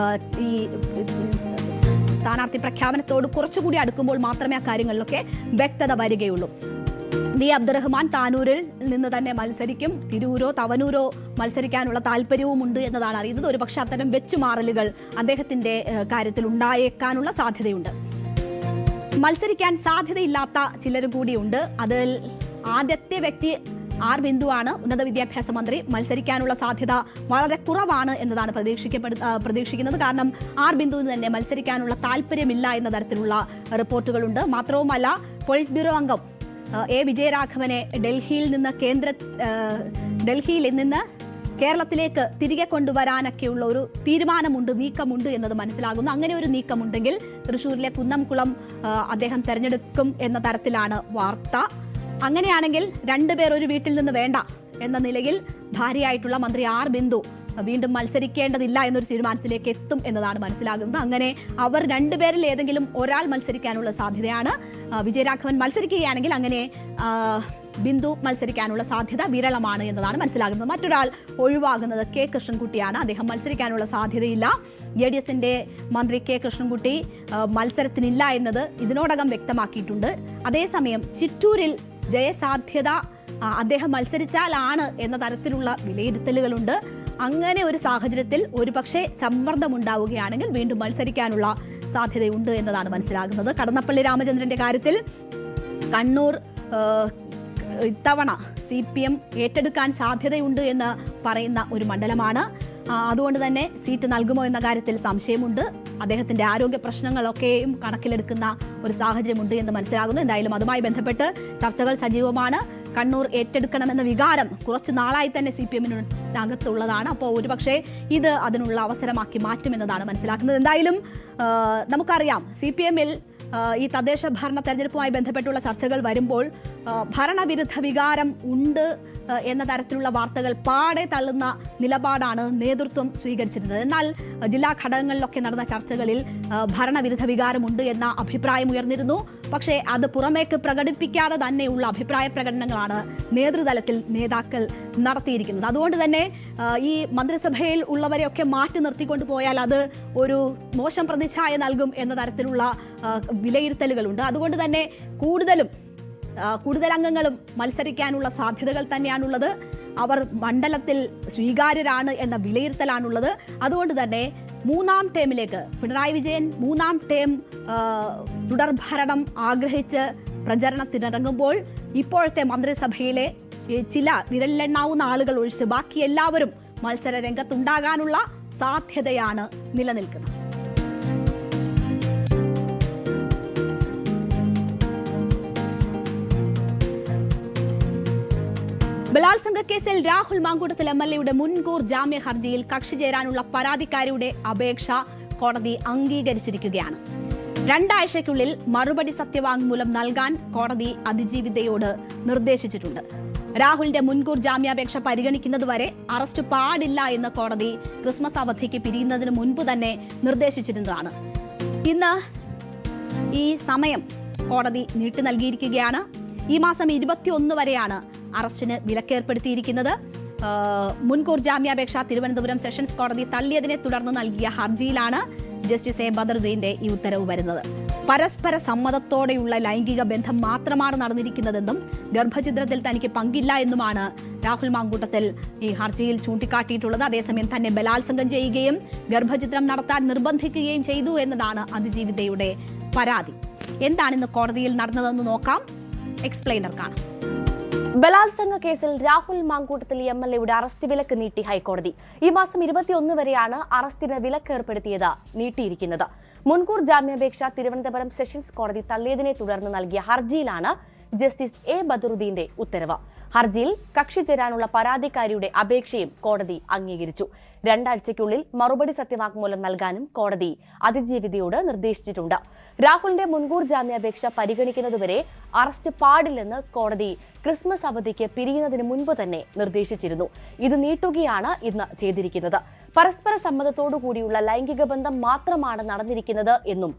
ഈ സ്ഥാനാർത്ഥി പ്രഖ്യാപനത്തോട് കുറച്ചുകൂടി അടുക്കുമ്പോൾ മാത്രമേ ആ കാര്യങ്ങളിലൊക്കെ വ്യക്തത വരികയുള്ളൂ. വി അബ്ദുറഹ്മാൻ താനൂരിൽ നിന്ന് തന്നെ മത്സരിക്കും. തിരൂരോ തവനൂരോ മത്സരിക്കാനുള്ള താല്പര്യവുമുണ്ട് എന്നതാണ് അറിയുന്നത്. ഒരുപക്ഷെ അത്തരം വെച്ചുമാറലുകൾ അദ്ദേഹത്തിന്റെ കാര്യത്തിൽ ഉണ്ടായേക്കാനുള്ള സാധ്യതയുണ്ട്. മത്സരിക്കാൻ സാധ്യതയില്ലാത്ത ചിലർ കൂടിയുണ്ട്. അതിൽ ആദ്യത്തെ വ്യക്തി R ബിന്ദുവാണ്. ഉന്നത വിദ്യാഭ്യാസ മന്ത്രി. മത്സരിക്കാനുള്ള സാധ്യത വളരെ കുറവാണ് എന്നതാണ് പ്രതീക്ഷിക്കുന്നത്. കാരണം R ബിന്ദുവിന് തന്നെ മത്സരിക്കാനുള്ള താല്പര്യമില്ല എന്ന തരത്തിലുള്ള റിപ്പോർട്ടുകളുണ്ട്. മാത്രവുമല്ല, പൊളിറ്റ് ബ്യൂറോ അംഗം A വിജയരാഘവനെ ഡൽഹിയിൽ നിന്ന് കേരളത്തിലേക്ക് തിരികെ കൊണ്ടുവരാനൊക്കെയുള്ള ഒരു തീരുമാനമുണ്ട്, നീക്കമുണ്ട് എന്നത് മനസ്സിലാകുന്നു. അങ്ങനെ ഒരു നീക്കമുണ്ടെങ്കിൽ തൃശ്ശൂരിലെ കുന്നംകുളം അദ്ദേഹം തെരഞ്ഞെടുക്കും എന്ന തരത്തിലാണ് വാർത്ത. അങ്ങനെയാണെങ്കിൽ 2 പേർ ഒരു വീട്ടിൽ നിന്ന് വേണ്ട എന്ന നിലയിൽ ഭാര്യയായിട്ടുള്ള മന്ത്രി R ബിന്ദു വീണ്ടും മത്സരിക്കേണ്ടതില്ല എന്നൊരു തീരുമാനത്തിലേക്ക് എത്തും എന്നതാണ് മനസ്സിലാകുന്നത്. അങ്ങനെ അവർ 2 പേരിൽ ഏതെങ്കിലും ഒരാൾ മത്സരിക്കാനുള്ള സാധ്യതയാണ്. വിജയരാഘവൻ മത്സരിക്കുകയാണെങ്കിൽ അങ്ങനെ ബിന്ദു മത്സരിക്കാനുള്ള സാധ്യത വിരളമാണ് എന്നതാണ് മനസ്സിലാകുന്നത്. മറ്റൊരാൾ ഒഴിവാകുന്നത് K കൃഷ്ണൻകുട്ടിയാണ്. അദ്ദേഹം മത്സരിക്കാനുള്ള സാധ്യതയില്ല. JDSന്റെ മന്ത്രി K കൃഷ്ണൻകുട്ടി മത്സരത്തിനില്ല എന്നത് ഇതിനോടകം വ്യക്തമാക്കിയിട്ടുണ്ട്. അതേസമയം ചിറ്റൂരിൽ ജയസാധ്യത അദ്ദേഹം മത്സരിച്ചാലാണ് എന്ന തരത്തിലുള്ള വിലയിരുത്തലുകളുണ്ട്. അങ്ങനെ ഒരു സാഹചര്യത്തിൽ ഒരുപക്ഷെ സമ്മർദ്ദമുണ്ടാവുകയാണെങ്കിൽ വീണ്ടും മത്സരിക്കാനുള്ള സാധ്യതയുണ്ട് എന്നതാണ് മനസ്സിലാകുന്നത്. കടന്നപ്പള്ളി രാമചന്ദ്രന്റെ കാര്യത്തിൽ കണ്ണൂർ ഇത്തവണ CPM ഏറ്റെടുക്കാൻ സാധ്യതയുണ്ട് എന്ന് പറയുന്ന ഒരു മണ്ഡലമാണ്. അതുകൊണ്ട് തന്നെ സീറ്റ് നൽകുമോ എന്ന കാര്യത്തിൽ സംശയമുണ്ട്. അദ്ദേഹത്തിന്റെ ആരോഗ്യ പ്രശ്നങ്ങളൊക്കെയും കണക്കിലെടുക്കുന്ന ഒരു സാഹചര്യമുണ്ട് എന്ന് മനസ്സിലാകുന്നു. എന്തായാലും അതുമായി ബന്ധപ്പെട്ട് ചർച്ചകൾ സജീവമാണ്. കണ്ണൂർ ഏറ്റെടുക്കണമെന്ന വികാരം കുറച്ച് നാളായി തന്നെ CPM-നകത്തുള്ളതാണ്. അപ്പോൾ ഒരുപക്ഷെ ഇത് അതിനുള്ള അവസരമാക്കി മാറ്റുമെന്നതാണ് മനസ്സിലാക്കുന്നത്. എന്തായാലും നമുക്കറിയാം CPM-ൽ ഈ തദ്ദേശ ഭരണ തെരഞ്ഞെടുപ്പുമായി ബന്ധപ്പെട്ടുള്ള ചർച്ചകൾ വരുമ്പോൾ ഭരണവിരുദ്ധ വികാരം ഉണ്ട് എന്ന തരത്തിലുള്ള വാർത്തകൾ പാടെ തള്ളുന്ന നിലപാടാണ് നേതൃത്വം സ്വീകരിച്ചിരുന്നത്. എന്നാൽ ജില്ലാ ഘടകങ്ങളിലൊക്കെ നടന്ന ചർച്ചകളിൽ ഭരണവിരുദ്ധ വികാരമുണ്ട് എന്ന അഭിപ്രായം ഉയർന്നിരുന്നു. പക്ഷേ അത് പുറമേക്ക് പ്രകടിപ്പിക്കാതെ തന്നെയുള്ള അഭിപ്രായ പ്രകടനങ്ങളാണ് നേതൃതലത്തിൽ നേതാക്കൾ നടത്തിയിരിക്കുന്നത്. അതുകൊണ്ട് തന്നെ ഈ മന്ത്രിസഭയിൽ ഉള്ളവരെയൊക്കെ മാറ്റി നിർത്തിക്കൊണ്ട് പോയാൽ അത് ഒരു മോശം പ്രതിച്ഛായ നൽകും എന്ന തരത്തിലുള്ള വിലയിരുത്തലുകളുണ്ട്. അതുകൊണ്ട് തന്നെ കൂടുതൽ അംഗങ്ങളും മത്സരിക്കാനുള്ള സാധ്യതകൾ തന്നെയാണുള്ളത്. അവർ മണ്ഡലത്തിൽ സ്വീകാര്യരാണ് എന്ന വിലയിരുത്തലാണുള്ളത്. അതുകൊണ്ട് തന്നെ മൂന്നാം ടേമിലേക്ക് പിണറായി വിജയൻ മൂന്നാം ടേം തുടർഭരണം ആഗ്രഹിച്ച് പ്രചരണത്തിനിറങ്ങുമ്പോൾ ഇപ്പോഴത്തെ മന്ത്രിസഭയിലെ ചില വിരലിലെണ്ണാവുന്ന ആളുകൾ ഒഴിച്ച് ബാക്കി എല്ലാവരും മത്സര രംഗത്തുണ്ടാകാനുള്ള സാധ്യതയാണ് നിലനിൽക്കുന്നത്. ബലാത്സംഗ കേസിൽ രാഹുൽ മാങ്കൂട്ടത്തിൽ MLA-യുടെ മുൻകൂർ ജാമ്യ ഹർജിയിൽ കക്ഷി ചേരാനുള്ള പരാതിക്കാരിയുടെ അപേക്ഷ കോടതി അംഗീകരിച്ചിരിക്കുകയാണ്. 2 ആഴ്ചയ്ക്കുള്ളിൽ മറുപടി സത്യവാങ്മൂലം നൽകാൻ കോടതി അതിജീവിതയോട് നിർദ്ദേശിച്ചിട്ടുണ്ട്. രാഹുലിന്റെ മുൻകൂർ ജാമ്യാപേക്ഷ പരിഗണിക്കുന്നതുവരെ അറസ്റ്റ് പാടില്ല എന്ന് കോടതി ക്രിസ്മസ് അവധിക്ക് പിരിയുന്നതിന് മുൻപ് തന്നെ നിർദ്ദേശിച്ചിരുന്നതാണ്. ഇന്ന് ഈ സമയം കോടതി നീട്ടി നൽകിയിരിക്കുകയാണ്. ഈ മാസം 21 വരെയാണ് അറസ്റ്റിന് വിലക്കേർപ്പെടുത്തിയിരിക്കുന്നത്. മുൻകൂർ ജാമ്യാപേക്ഷ തിരുവനന്തപുരം സെഷൻസ് കോടതി തള്ളിയതിനെ തുടർന്ന് നൽകിയ ഹർജിയിലാണ് ജസ്റ്റിസ് A ബദറുദ്ദീന്റെ ഈ ഉത്തരവ് വരുന്നത്. പരസ്പര സമ്മതത്തോടെയുള്ള ലൈംഗിക ബന്ധം മാത്രമാണ് നടന്നിരിക്കുന്നതെന്നും ഗർഭഛിദ്രത്തിൽ തനിക്ക് പങ്കില്ല എന്നുമാണ് രാഹുൽ മാങ്കൂട്ടത്തിൽ ഈ ഹർജിയിൽ ചൂണ്ടിക്കാട്ടിയിട്ടുള്ളത്. അതേസമയം തന്നെ ബലാത്സംഗം ചെയ്യുകയും ഗർഭഛിദ്രം നടത്താൻ നിർബന്ധിക്കുകയും ചെയ്തു എന്നതാണ് അതിജീവിതയുടെ പരാതി. എന്താണ് ഇന്ന് കോടതിയിൽ നടന്നതെന്ന് നോക്കാം. എക്സ്പ്ലെയിനർ കാണാം. ബലാത്സംഗ കേസിൽ രാഹുൽ മാങ്കൂട്ടത്തിൽ MLA-യുടെ അറസ്റ്റ് വിലക്ക് നീട്ടി ഹൈക്കോടതി. ഈ മാസം 21 വരെയാണ് അറസ്റ്റിന് വിലക്ക് ഏർപ്പെടുത്തിയത് നീട്ടിയിരിക്കുന്നത്. മുൻകൂർ ജാമ്യാപേക്ഷ തിരുവനന്തപുരം സെഷൻസ് കോടതി തള്ളിയതിനെ തുടർന്ന് നൽകിയ ഹർജിയിലാണ് ജസ്റ്റിസ് A ബദറുദ്ദീന്റെ ഉത്തരവ്. ഹർജിയിൽ കക്ഷി ചേരാനുള്ള പരാതിക്കാരിയുടെ അപേക്ഷയും കോടതി അംഗീകരിച്ചു. 2 ആഴ്ചയ്ക്കുള്ളിൽ മറുപടി സത്യവാങ്മൂലം നൽകാനും കോടതി അതിജീവിതയോട് നിർദ്ദേശിച്ചിട്ടുണ്ട്. രാഹുലിന്റെ മുൻകൂർ ജാമ്യാപേക്ഷ പരിഗണിക്കുന്നതുവരെ അറസ്റ്റ് പാടില്ലെന്ന് കോടതി ക്രിസ്മസ് അവധിക്ക് പിരിയുന്നതിന് മുൻപ് തന്നെ നിർദ്ദേശിച്ചിരുന്നു. ഇത് നീട്ടുകയാണ് ഇന്ന് ചെയ്തിരിക്കുന്നത്. പരസ്പര സമ്മതത്തോടുകൂടിയുള്ള ലൈംഗിക ബന്ധം മാത്രമാണ് നടന്നിരിക്കുന്നത് എന്നും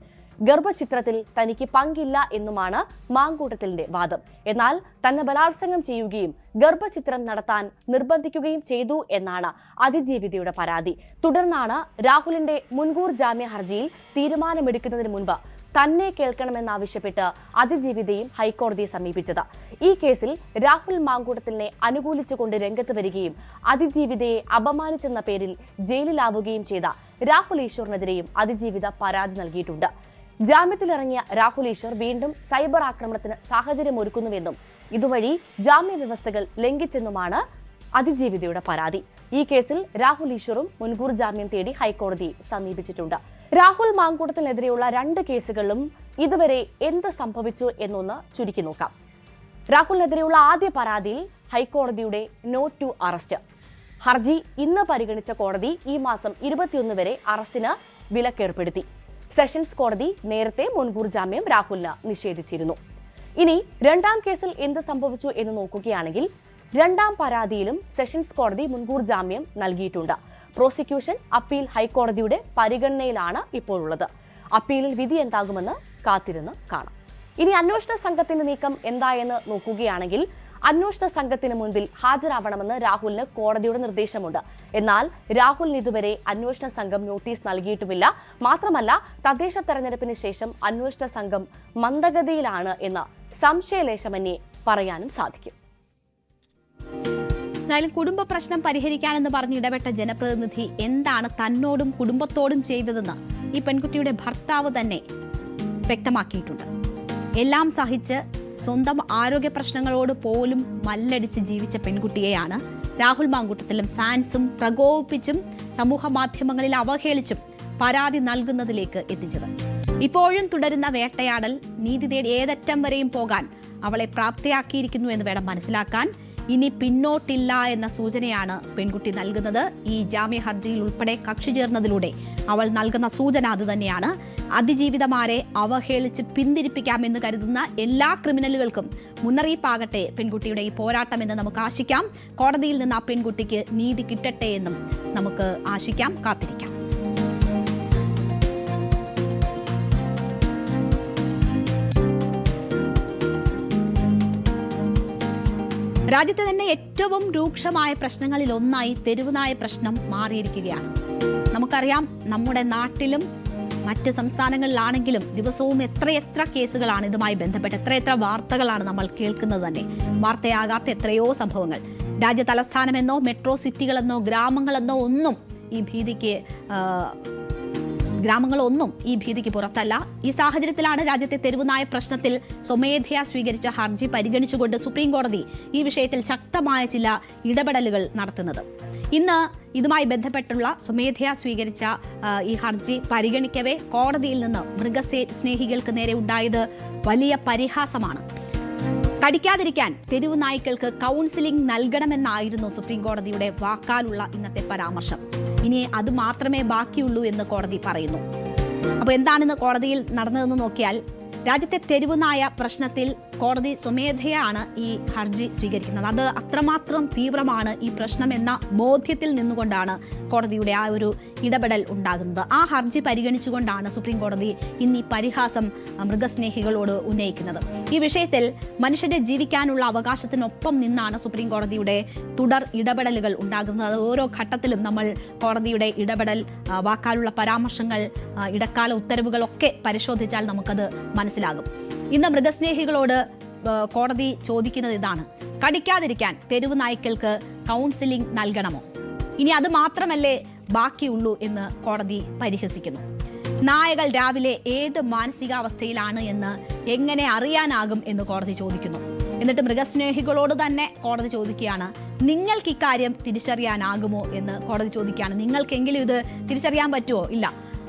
ഗർഭചിത്രത്തിൽ തനിക്ക് പങ്കില്ല എന്നുമാണ് മാങ്കൂട്ടത്തിന്റെ വാദം. എന്നാൽ തന്നെ ബലാത്സംഗം ചെയ്യുകയും ഗർഭചിത്രം നടത്താൻ നിർബന്ധിക്കുകയും ചെയ്തു എന്നാണ് അതിജീവിതയുടെ പരാതി. തുടർന്നാണ് രാഹുലിന്റെ മുൻകൂർ ജാമ്യ ഹർജിയിൽ തീരുമാനമെടുക്കുന്നതിന് മുൻപ് തന്നെ കേൾക്കണമെന്നാവശ്യപ്പെട്ട് അതിജീവിതയും ഹൈക്കോടതിയെ സമീപിച്ചത്. ഈ കേസിൽ രാഹുൽ മാങ്കൂട്ടത്തിനെ അനുകൂലിച്ചുകൊണ്ട് രംഗത്ത് വരികയും അതിജീവിതയെ അപമാനിച്ചെന്ന പേരിൽ ജയിലിലാവുകയും ചെയ്ത രാഹുൽ ഈശ്വറിനെതിരെയും അതിജീവിത പരാതി നൽകിയിട്ടുണ്ട്. ജാമ്യത്തിലിറങ്ങിയ രാഹുൽ ഈശ്വർ വീണ്ടും സൈബർ ആക്രമണത്തിന് സാഹചര്യമൊരുക്കുന്നുവെന്നും ഇതുവഴി ജാമ്യ വ്യവസ്ഥകൾ ലംഘിച്ചെന്നുമാണ് അതിജീവിതയുടെ പരാതി. ഈ കേസിൽ രാഹുൽ ഈശ്വറും മുൻകൂർ ജാമ്യം തേടി ഹൈക്കോടതിയെ സമീപിച്ചിട്ടുണ്ട്. രാഹുൽ മാങ്കൂട്ടത്തിനെതിരെയുള്ള 2 കേസുകളിലും ഇതുവരെ എന്ത് സംഭവിച്ചു എന്നൊന്ന് ചുരുക്കി നോക്കാം. രാഹുലിനെതിരെയുള്ള ആദ്യ പരാതിയിൽ ഹൈക്കോടതിയുടെ നോ ടു അറസ്റ്റ് ഹർജി ഇന്ന് പരിഗണിച്ച കോടതി ഈ മാസം 21 വരെ അറസ്റ്റിന് വിലക്കേർപ്പെടുത്തി. സെഷൻസ് കോടതി നേരത്തെ മുൻകൂർ ജാമ്യം രാഹുലിന് നിഷേധിച്ചിരുന്നു. ഇനി 2ാം കേസിൽ എന്ത് സംഭവിച്ചു എന്ന് നോക്കുകയാണെങ്കിൽ 2ാം പരാതിയിലും സെഷൻസ് കോടതി മുൻകൂർ ജാമ്യം നൽകിയിട്ടുണ്ട്. പ്രോസിക്യൂഷൻ അപ്പീൽ ഹൈക്കോടതിയുടെ പരിഗണനയിലാണ് ഇപ്പോഴുള്ളത്. അപ്പീലിൽ വിധി എന്താകുമെന്ന് കാത്തിരുന്ന് കാണാം. ഇനി അന്വേഷണ സംഘത്തിന്റെ നീക്കം എന്തായെന്ന് നോക്കുകയാണെങ്കിൽ അന്വേഷണ സംഘത്തിന് മുൻപിൽ ഹാജരാവണമെന്ന് രാഹുലിന് കോടതിയുടെ നിർദ്ദേശമുണ്ട്. എന്നാൽ രാഹുലിന് ഇതുവരെ അന്വേഷണ സംഘം നോട്ടീസ് നൽകിയിട്ടുമില്ല. മാത്രമല്ല തദ്ദേശ തെരഞ്ഞെടുപ്പിന് ശേഷം അന്വേഷണ സംഘം മന്ദഗതിയിലാണ് എന്ന് സംശയലേശമന്യേ പറയാനും സാധിക്കും. എന്തായാലും കുടുംബ പ്രശ്നം പരിഹരിക്കാനെന്ന് പറഞ്ഞ് ഇടപെട്ട ജനപ്രതിനിധി എന്താണ് തന്നോടും കുടുംബത്തോടും ചെയ്തതെന്ന് ഈ പെൺകുട്ടിയുടെ ഭർത്താവ് തന്നെ വ്യക്തമാക്കിയിട്ടുണ്ട്. എല്ലാം സഹിച്ച് സ്വന്തം ആരോഗ്യ പ്രശ്നങ്ങളോട് പോലും മല്ലടിച്ച് ജീവിച്ച പെൺകുട്ടിയെയാണ് രാഹുൽ മാങ്കൂട്ടത്തിലും ഫാൻസും പ്രകോപിപ്പിച്ചും സമൂഹ മാധ്യമങ്ങളിൽ അവഹേളിച്ചും പരാതി നൽകുന്നതിലേക്ക് എത്തിച്ചത്. ഇപ്പോഴും തുടരുന്ന വേട്ടയാടൽ നീതി തേടി ഏതറ്റം വരെയും പോകാൻ അവളെ പ്രാപ്തയാക്കിയിരിക്കുന്നു എന്ന് വേണം മനസ്സിലാക്കാൻ. ഇനി പിന്നോട്ടില്ല എന്ന സൂചനയാണ് പെൺകുട്ടി നൽകുന്നത്. ഈ ജാമ്യ ഹർജിയിൽ ഉൾപ്പെടെ കക്ഷി ചേർന്നതിലൂടെ അവൾ നൽകുന്ന സൂചന അതുതന്നെയാണ്. അതിജീവിതമാരെ അവഹേളിച്ച് പിന്തിരിപ്പിക്കാമെന്ന് കരുതുന്ന എല്ലാ ക്രിമിനലുകൾക്കും മുന്നറിയിപ്പാകട്ടെ പെൺകുട്ടിയുടെ ഈ പോരാട്ടമെന്ന് നമുക്ക് ആശിക്കാം. കോടതിയിൽ നിന്ന് ആ പെൺകുട്ടിക്ക് നീതി കിട്ടട്ടെ എന്നും നമുക്ക് ആശിക്കാം, കാത്തിരിക്കാം. രാജ്യത്തെ തന്നെ ഏറ്റവും രൂക്ഷമായ പ്രശ്നങ്ങളിൽ ഒന്നായി തെരുവുനായ പ്രശ്നം മാറിയിരിക്കുകയാണ്. നമുക്കറിയാം, നമ്മുടെ നാട്ടിലും മറ്റ് സംസ്ഥാനങ്ങളിലാണെങ്കിലും ദിവസവും എത്രയെത്ര കേസുകളാണ് ഇതുമായി ബന്ധപ്പെട്ട്, എത്രയെത്ര വാർത്തകളാണ് നമ്മൾ കേൾക്കുന്നത് തന്നെ. വാർത്തയാകാത്ത എത്രയോ സംഭവങ്ങൾ. രാജ്യ തലസ്ഥാനമെന്നോ മെട്രോ സിറ്റികളെന്നോ ഗ്രാമങ്ങളെന്നോ ഒന്നും ഈ ഭീതിക്ക് പുറത്തല്ല. ഈ സാഹചര്യത്തിലാണ് രാജ്യത്തെ തെരുവുനായ പ്രശ്നത്തിൽ സ്വമേധയാ സ്വീകരിച്ച ഹർജി പരിഗണിച്ചുകൊണ്ട് സുപ്രീം കോടതി ഈ വിഷയത്തിൽ ശക്തമായ ചില ഇടപെടലുകൾ നടത്തുന്നത്. ഇന്ന് ഇതുമായി ബന്ധപ്പെട്ടുള്ള സ്വമേധയാ സ്വീകരിച്ച ഈ ഹർജി പരിഗണിക്കവേ കോടതിയിൽ നിന്ന് മൃഗസ്നേഹികൾക്ക് നേരെ ഉണ്ടായത് വലിയ പരിഹാസമാണ്. കടിക്കാതിരിക്കാൻ തെരുവു നായ്ക്കൾക്ക് കൗൺസിലിംഗ് നൽകണമെന്നായിരുന്നു സുപ്രീം കോടതിയുടെ വാക്കാലുള്ള ഇന്നത്തെ പരാമർശം. ഇനി അത് മാത്രമേ ബാക്കിയുള്ളൂ എന്ന് കോടതി പറയുന്നു. അപ്പോൾ എന്താണെന്ന് കോടതിയിൽ നടന്നതെന്ന് നോക്കിയാൽ, രാജ്യത്തെ തെരുവുനായ പ്രശ്നത്തിൽ കോടതി സ്വമേധയാണ് ഈ ഹർജി സ്വീകരിക്കുന്നത്. അത് അത്രമാത്രം തീവ്രമാണ് ഈ പ്രശ്നം എന്ന ബോധ്യത്തിൽ നിന്നുകൊണ്ടാണ് കോടതിയുടെ ആ ഒരു ഇടപെടൽ ഉണ്ടാകുന്നത്. ആ ഹർജി പരിഗണിച്ചുകൊണ്ടാണ് സുപ്രീം കോടതി ഇന്ന് ഈ പരിഹാസം മൃഗസ്നേഹികളോട് ഉന്നയിക്കുന്നത്. ഈ വിഷയത്തിൽ മനുഷ്യന്റെ ജീവിക്കാനുള്ള അവകാശത്തിനൊപ്പം നിന്നാണ് സുപ്രീം കോടതിയുടെ തുടർ ഇടപെടലുകൾ ഉണ്ടാകുന്നത്. അത് ഓരോ ഘട്ടത്തിലും നമ്മൾ കോടതിയുടെ ഇടപെടൽ, വാക്കാലുള്ള പരാമർശങ്ങൾ, ഇടക്കാല ഉത്തരവുകളൊക്കെ പരിശോധിച്ചാൽ നമുക്കത് മനസ്സിലാകും. ഇന്ന് മൃഗസ്നേഹികളോട് കോടതി ചോദിക്കുന്നത് ഇതാണ്: കടിക്കാതിരിക്കാൻ തെരുവ് നായ്ക്കൾക്ക് കൗൺസിലിംഗ് നൽകണമോ? ഇനി അത് മാത്രമല്ലേ ബാക്കിയുള്ളൂ എന്ന് കോടതി പരിഹസിക്കുന്നു. നായകൾ രാവിലെ ഏത് മാനസികാവസ്ഥയിലാണ് എന്ന് എങ്ങനെ അറിയാനാകും എന്ന് കോടതി ചോദിക്കുന്നു. എന്നിട്ട് മൃഗസ്നേഹികളോട് തന്നെ കോടതി ചോദിക്കുകയാണ്, നിങ്ങൾക്ക് ഇക്കാര്യം തിരിച്ചറിയാനാകുമോ എന്ന് കോടതി ചോദിക്കുകയാണ്. നിങ്ങൾക്കെങ്കിലും ഇത് തിരിച്ചറിയാൻ പറ്റുമോ? ഇല്ല.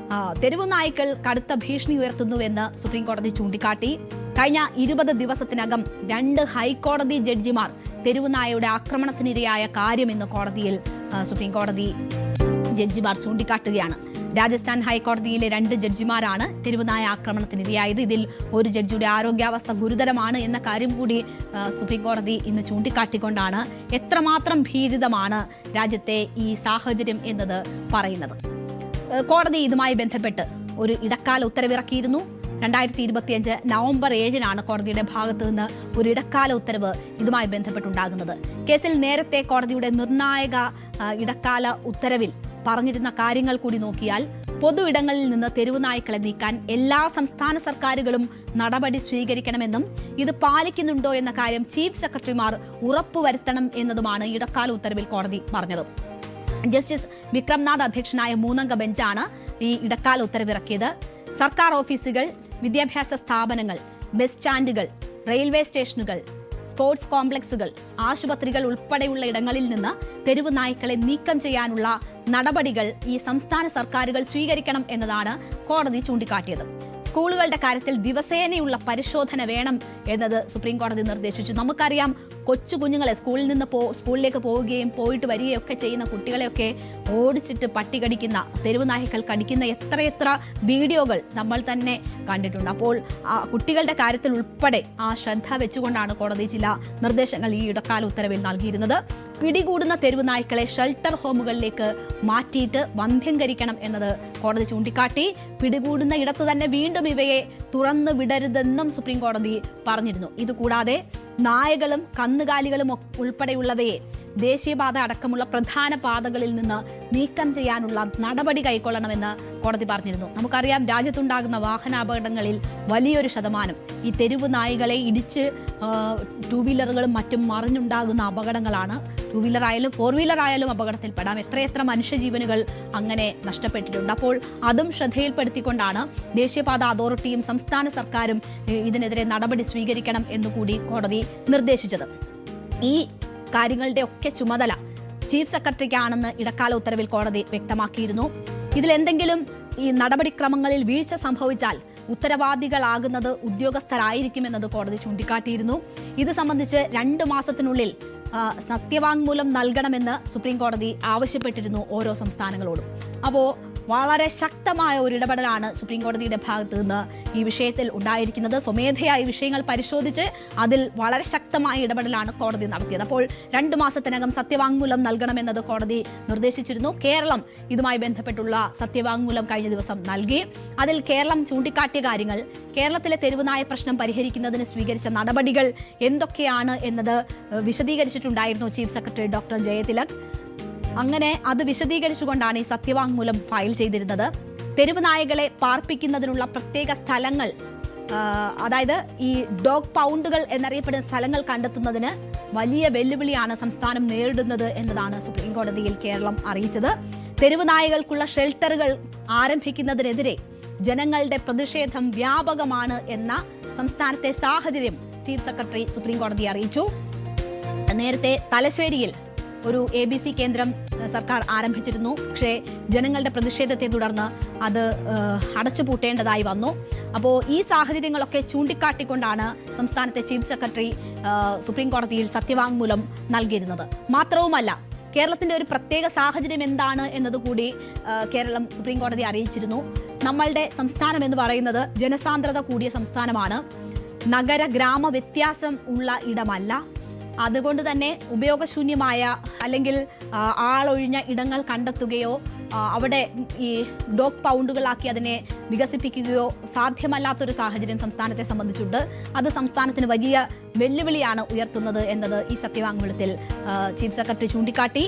തെരുവു നായ്ക്കൾ കടുത്ത ഭീഷണി ഉയർത്തുന്നുവെന്ന് സുപ്രീം കോടതി ചൂണ്ടിക്കാട്ടി. കഴിഞ്ഞ 20 ദിവസത്തിനകം 2 ഹൈക്കോടതി ജഡ്ജിമാർ തെരുവുനായയുടെ ആക്രമണത്തിനിരയായ കാര്യമെന്ന് കോടതിയിൽ സുപ്രീം കോടതി ജഡ്ജിമാർ ചൂണ്ടിക്കാട്ടുകയാണ്. രാജസ്ഥാൻ ഹൈക്കോടതിയിലെ 2 ജഡ്ജിമാരാണ് തെരുവുനായ ആക്രമണത്തിനിരയായത്. ഇതിൽ ഒരു ജഡ്ജിയുടെ ആരോഗ്യാവസ്ഥ ഗുരുതരമാണ് എന്ന കാര്യം കൂടി സുപ്രീം കോടതി ഇന്ന് ചൂണ്ടിക്കാട്ടിക്കൊണ്ടാണ് എത്രമാത്രം ഭീതിതമാണ് രാജ്യത്തെ ഈ സാഹചര്യം എന്നത് പറയുന്നത്. കോടതി ഇതുമായി ബന്ധപ്പെട്ട് ഒരു ഇടക്കാല ഉത്തരവിറക്കിയിരുന്നു. 2025 നവംബർ 7-നാണ് കോടതിയുടെ ഭാഗത്ത് നിന്ന് ഒരു ഇടക്കാല ഉത്തരവ് ഇതുമായി ബന്ധപ്പെട്ടുണ്ടാകുന്നത്. കേസിൽ നേരത്തെ കോടതിയുടെ നിർണായക ഇടക്കാല ഉത്തരവിൽ പറഞ്ഞിരുന്ന കാര്യങ്ങൾ കൂടി നോക്കിയാൽ, പൊതു ഇടങ്ങളിൽ നിന്ന് തെരുവുനായ്ക്കളെ നീക്കാൻ എല്ലാ സംസ്ഥാന സർക്കാരുകളും നടപടി സ്വീകരിക്കണമെന്നും ഇത് പാലിക്കുന്നുണ്ടോ എന്ന കാര്യം ചീഫ് സെക്രട്ടറിമാർ ഉറപ്പുവരുത്തണം എന്നതുമാണ് ഇടക്കാല ഉത്തരവിൽ കോടതി പറഞ്ഞത്. ജസ്റ്റിസ് വിക്രംനാഥ് അധ്യക്ഷനായ 3-അംഗ ബെഞ്ചാണ് ഈ ഇടക്കാല ഉത്തരവിറക്കിയത്. സർക്കാർ ഓഫീസുകൾ, വിദ്യാഭ്യാസ സ്ഥാപനങ്ങൾ, ബസ് സ്റ്റാൻഡുകൾ, റെയിൽവേ സ്റ്റേഷനുകൾ, സ്പോർട്സ് കോംപ്ലക്സുകൾ, ആശുപത്രികൾ ഉൾപ്പെടെയുള്ള ഇടങ്ങളിൽ നിന്ന് തെരുവ് നായ്ക്കളെ നീക്കം ചെയ്യാനുള്ള നടപടികൾ ഈ സംസ്ഥാന സർക്കാരുകൾ സ്വീകരിക്കണം എന്നതാണ് കോടതി ചൂണ്ടിക്കാട്ടിയത്. സ്കൂളുകളുടെ കാര്യത്തിൽ ദിവസേനയുള്ള പരിശോധന വേണം എന്നത് സുപ്രീം കോടതി നിർദ്ദേശിച്ചു. നമുക്കറിയാം, കൊച്ചു കുഞ്ഞുങ്ങളെ സ്കൂളിലേക്ക് പോവുകയും പോയിട്ട് വരികയും ഒക്കെ ചെയ്യുന്ന കുട്ടികളെയൊക്കെ ഓടിച്ചിട്ട് പട്ടി കടിക്കുന്ന, തെരുവ് നായ്ക്കൾ കടിക്കുന്ന എത്രയെത്ര വീഡിയോകൾ നമ്മൾ തന്നെ കണ്ടിട്ടുണ്ട്. അപ്പോൾ കുട്ടികളുടെ കാര്യത്തിൽ ഉൾപ്പെടെ ആ ശ്രദ്ധ വെച്ചുകൊണ്ടാണ് കോടതി ചില നിർദ്ദേശങ്ങൾ ഈ ഇടക്കാല ഉത്തരവിൽ നൽകിയിരുന്നത്. പിടികൂടുന്ന തെരുവ് നായ്ക്കളെ ഷെൽട്ടർ ഹോമുകളിലേക്ക് മാറ്റിയിട്ട് വന്ധ്യംകരിക്കണം എന്നത് കോടതി ചൂണ്ടിക്കാട്ടി. പിടികൂടുന്ന ഇടത്ത് തന്നെ വീണ്ടും ഇവയെ തുറന്നു വിടരുതെന്നും സുപ്രീം കോടതി പറഞ്ഞിരുന്നു. ഇതുകൂടാതെ നായകളും കന്നുകാലികളും ഉൾപ്പെടെയുള്ളവയെ ദേശീയപാത അടക്കമുള്ള പ്രധാന പാതകളിൽ നിന്ന് നീക്കം ചെയ്യാനുള്ള നടപടി കൈക്കൊള്ളണമെന്ന് കോടതി പറഞ്ഞിരുന്നു. നമുക്കറിയാം, രാജ്യത്തുണ്ടാകുന്ന വാഹനാപകടങ്ങളിൽ വലിയൊരു ശതമാനം ഈ തെരുവ് നായകളെ ഇടിച്ച് 2 വീലറുകളും മറ്റും മറിഞ്ഞുണ്ടാകുന്ന അപകടങ്ങളാണ്. 2 വീലർ ആയാലും 4 വീലർ ആയാലും അപകടത്തിൽപ്പെടാം. എത്രയെത്ര മനുഷ്യജീവനുകൾ അങ്ങനെ നഷ്ടപ്പെട്ടിട്ടുണ്ട്. അപ്പോൾ അതും ശ്രദ്ധയിൽപ്പെടുത്തിക്കൊണ്ടാണ് ദേശീയപാത അതോറിറ്റിയും സംസ്ഥാന സർക്കാരും ഇതിനെതിരെ നടപടി സ്വീകരിക്കണം എന്നുകൂടി കോടതി നിർദ്ദേശിച്ചത്. ഈ കാര്യങ്ങളുടെ ഒക്കെ ചുമതല ചീഫ് സെക്രട്ടറിക്കാണെന്ന് ഇടക്കാല ഉത്തരവിൽ കോടതി വ്യക്തമാക്കിയിരുന്നു. ഇതിലെന്തെങ്കിലും ഈ നടപടിക്രമങ്ങളിൽ വീഴ്ച സംഭവിച്ചാൽ ഉത്തരവാദികളാകുന്നത് ഉദ്യോഗസ്ഥരായിരിക്കുമെന്നത് കോടതി ചൂണ്ടിക്കാട്ടിയിരുന്നു. ഇത് സംബന്ധിച്ച് 2 മാസത്തിനുള്ളിൽ സത്യവാങ്മൂലം നൽകണമെന്ന് സുപ്രീം കോടതി ആവശ്യപ്പെട്ടിരുന്നു ഓരോ സംസ്ഥാനങ്ങളോടും. അപ്പോൾ വളരെ ശക്തമായ ഒരു ഇടപെടലാണ് സുപ്രീം കോടതിയുടെ ഭാഗത്ത് നിന്ന് ഈ വിഷയത്തിൽ ഉണ്ടായിരിക്കുന്നത്. സ്വമേധയായി വിഷയങ്ങൾ പരിശോധിച്ച് അതിൽ വളരെ ശക്തമായ ഇടപെടലാണ് കോടതി നടത്തിയത്. അപ്പോൾ 2 മാസത്തിനകം സത്യവാങ്മൂലം നൽകണമെന്നത് കോടതി നിർദ്ദേശിച്ചിരുന്നു. കേരളം ഇതുമായി ബന്ധപ്പെട്ടുള്ള സത്യവാങ്മൂലം കഴിഞ്ഞ ദിവസം നൽകി. അതിൽ കേരളം ചൂണ്ടിക്കാട്ടിയ കാര്യങ്ങൾ, കേരളത്തിലെ തെരുവുനായ പ്രശ്നം പരിഹരിക്കുന്നതിന് സ്വീകരിച്ച നടപടികൾ എന്തൊക്കെയാണ് എന്നത് വിശദീകരിച്ചിട്ടുണ്ടായിരുന്നു ചീഫ് സെക്രട്ടറി ഡോക്ടർ ജയതിലക്. അങ്ങനെ അത് വിശദീകരിച്ചുകൊണ്ടാണ് ഈ സത്യവാങ്മൂലം ഫയൽ ചെയ്തിരുന്നത്. തെരുവ് നായകളെ പാർപ്പിക്കുന്നതിനുള്ള പ്രത്യേക സ്ഥലങ്ങൾ, അതായത് ഈ ഡോഗ് പൗണ്ടുകൾ എന്നറിയപ്പെടുന്ന സ്ഥലങ്ങൾ കണ്ടെത്തുന്നതിന് വലിയ വെല്ലുവിളിയാണ് സംസ്ഥാനം നേരിടുന്നത് എന്നതാണ് സുപ്രീം കോടതിയിൽ കേരളം അറിയിച്ചത്. തെരുവ് നായകൾക്കുള്ള ഷെൽട്ടറുകൾ ആരംഭിക്കുന്നതിനെതിരെ ജനങ്ങളുടെ പ്രതിഷേധം വ്യാപകമാണ് എന്ന സംസ്ഥാനത്തെ സാഹചര്യം ചീഫ് സെക്രട്ടറി സുപ്രീം കോടതിയെ അറിയിച്ചു. നേരത്തെ തലശ്ശേരിയിൽ ഒരു ABC കേന്ദ്രം സർക്കാർ ആരംഭിച്ചിരുന്നു. പക്ഷേ ജനങ്ങളുടെ പ്രതിഷേധത്തെ തുടർന്ന് അത് അടച്ചുപൂട്ടേണ്ടതായി വന്നു. അപ്പോൾ ഈ സാഹചര്യങ്ങളൊക്കെ ചൂണ്ടിക്കാട്ടിക്കൊണ്ടാണ് സംസ്ഥാനത്തെ ചീഫ് സെക്രട്ടറി സുപ്രീം കോടതിയിൽ സത്യവാങ്മൂലം നൽകിയിരുന്നത്. മാത്രവുമല്ല, കേരളത്തിന്റെ ഒരു പ്രത്യേക സാഹചര്യം എന്താണ് എന്നതുകൂടി കേരളം സുപ്രീം കോടതി അറിയിച്ചിരുന്നു. നമ്മളുടെ സംസ്ഥാനം എന്ന് പറയുന്നത് ജനസാന്ദ്രത കൂടിയ സംസ്ഥാനമാണ്. നഗര ഗ്രാമ വ്യത്യാസം ഉള്ള ഇടമല്ല. അതുകൊണ്ട് തന്നെ ഉപയോഗശൂന്യമായ അല്ലെങ്കിൽ ആളൊഴിഞ്ഞ ഇടങ്ങൾ കണ്ടെത്തുകയോ അവിടെ ഈ ഡോഗ് പൗണ്ടുകളാക്കി അതിനെ വികസിപ്പിക്കുകയോ സാധ്യമല്ലാത്തൊരു സാഹചര്യം സംസ്ഥാനത്തെ സംബന്ധിച്ചുണ്ട്. അത് സംസ്ഥാനത്തിന് വലിയ വെല്ലുവിളിയാണ് ഉയർത്തുന്നത് എന്നത് ഈ സത്യവാങ്മൂലത്തിൽ ചീഫ് സെക്രട്ടറി ചൂണ്ടിക്കാട്ടി.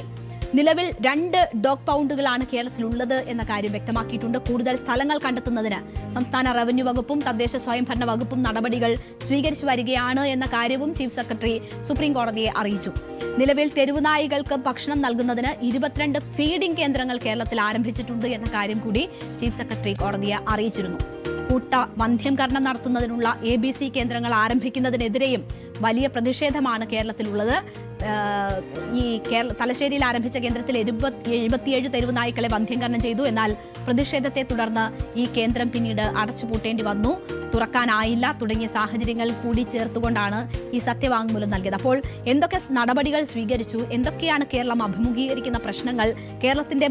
നിലവിൽ 2 ഡോഗ് പൗണ്ടുകളാണ് കേരളത്തിലുള്ളത് എന്ന കാര്യം വ്യക്തമാക്കിയിട്ടുണ്ട്. കൂടുതൽ സ്ഥലങ്ങൾ കണ്ടെത്തുന്നതിന് സംസ്ഥാന റവന്യൂ വകുപ്പും തദ്ദേശ സ്വയംഭരണ വകുപ്പും നടപടികൾ സ്വീകരിച്ചു വരികയാണ് എന്ന കാര്യവും ചീഫ് സെക്രട്ടറി സുപ്രീം കോടതിയെ അറിയിച്ചു. നിലവിൽ തെരുവുനായികൾക്ക് ഭക്ഷണം നൽകുന്നതിന് 22 ഫീഡിംഗ് കേന്ദ്രങ്ങൾ കേരളത്തിൽ ആരംഭിച്ചിട്ടുണ്ട് എന്ന കാര്യം കൂടി ചീഫ് സെക്രട്ടറി കോടതിയെ അറിയിച്ചിരുന്നു. കൂട്ട വന്ധ്യംകരണം നടത്തുന്നതിനുള്ള ABC കേന്ദ്രങ്ങൾ ആരംഭിക്കുന്നതിനെതിരെയും വലിയ പ്രതിഷേധമാണ് കേരളത്തിലുള്ളത്. ഈ തലശ്ശേരിയിൽ ആരംഭിച്ച കേന്ദ്രത്തിൽ 77 തെരുവ് നായ്ക്കളെ വന്ധ്യംകരണം ചെയ്തു. എന്നാൽ പ്രതിഷേധത്തെ തുടർന്ന് ഈ കേന്ദ്രം പിന്നീട് അടച്ചുപൂട്ടേണ്ടി വന്നു, തുറക്കാനായില്ല തുടങ്ങിയ സാഹചര്യങ്ങൾ കൂടി ചേർത്തുകൊണ്ടാണ് ഈ സത്യവാങ്മൂലം നൽകിയത്. അപ്പോൾ എന്തൊക്കെ നടപടികൾ സ്വീകരിച്ചു, എന്തൊക്കെയാണ് കേരളം അഭിമുഖീകരിക്കുന്ന പ്രശ്നങ്ങൾ, കേരളത്തിന്റെ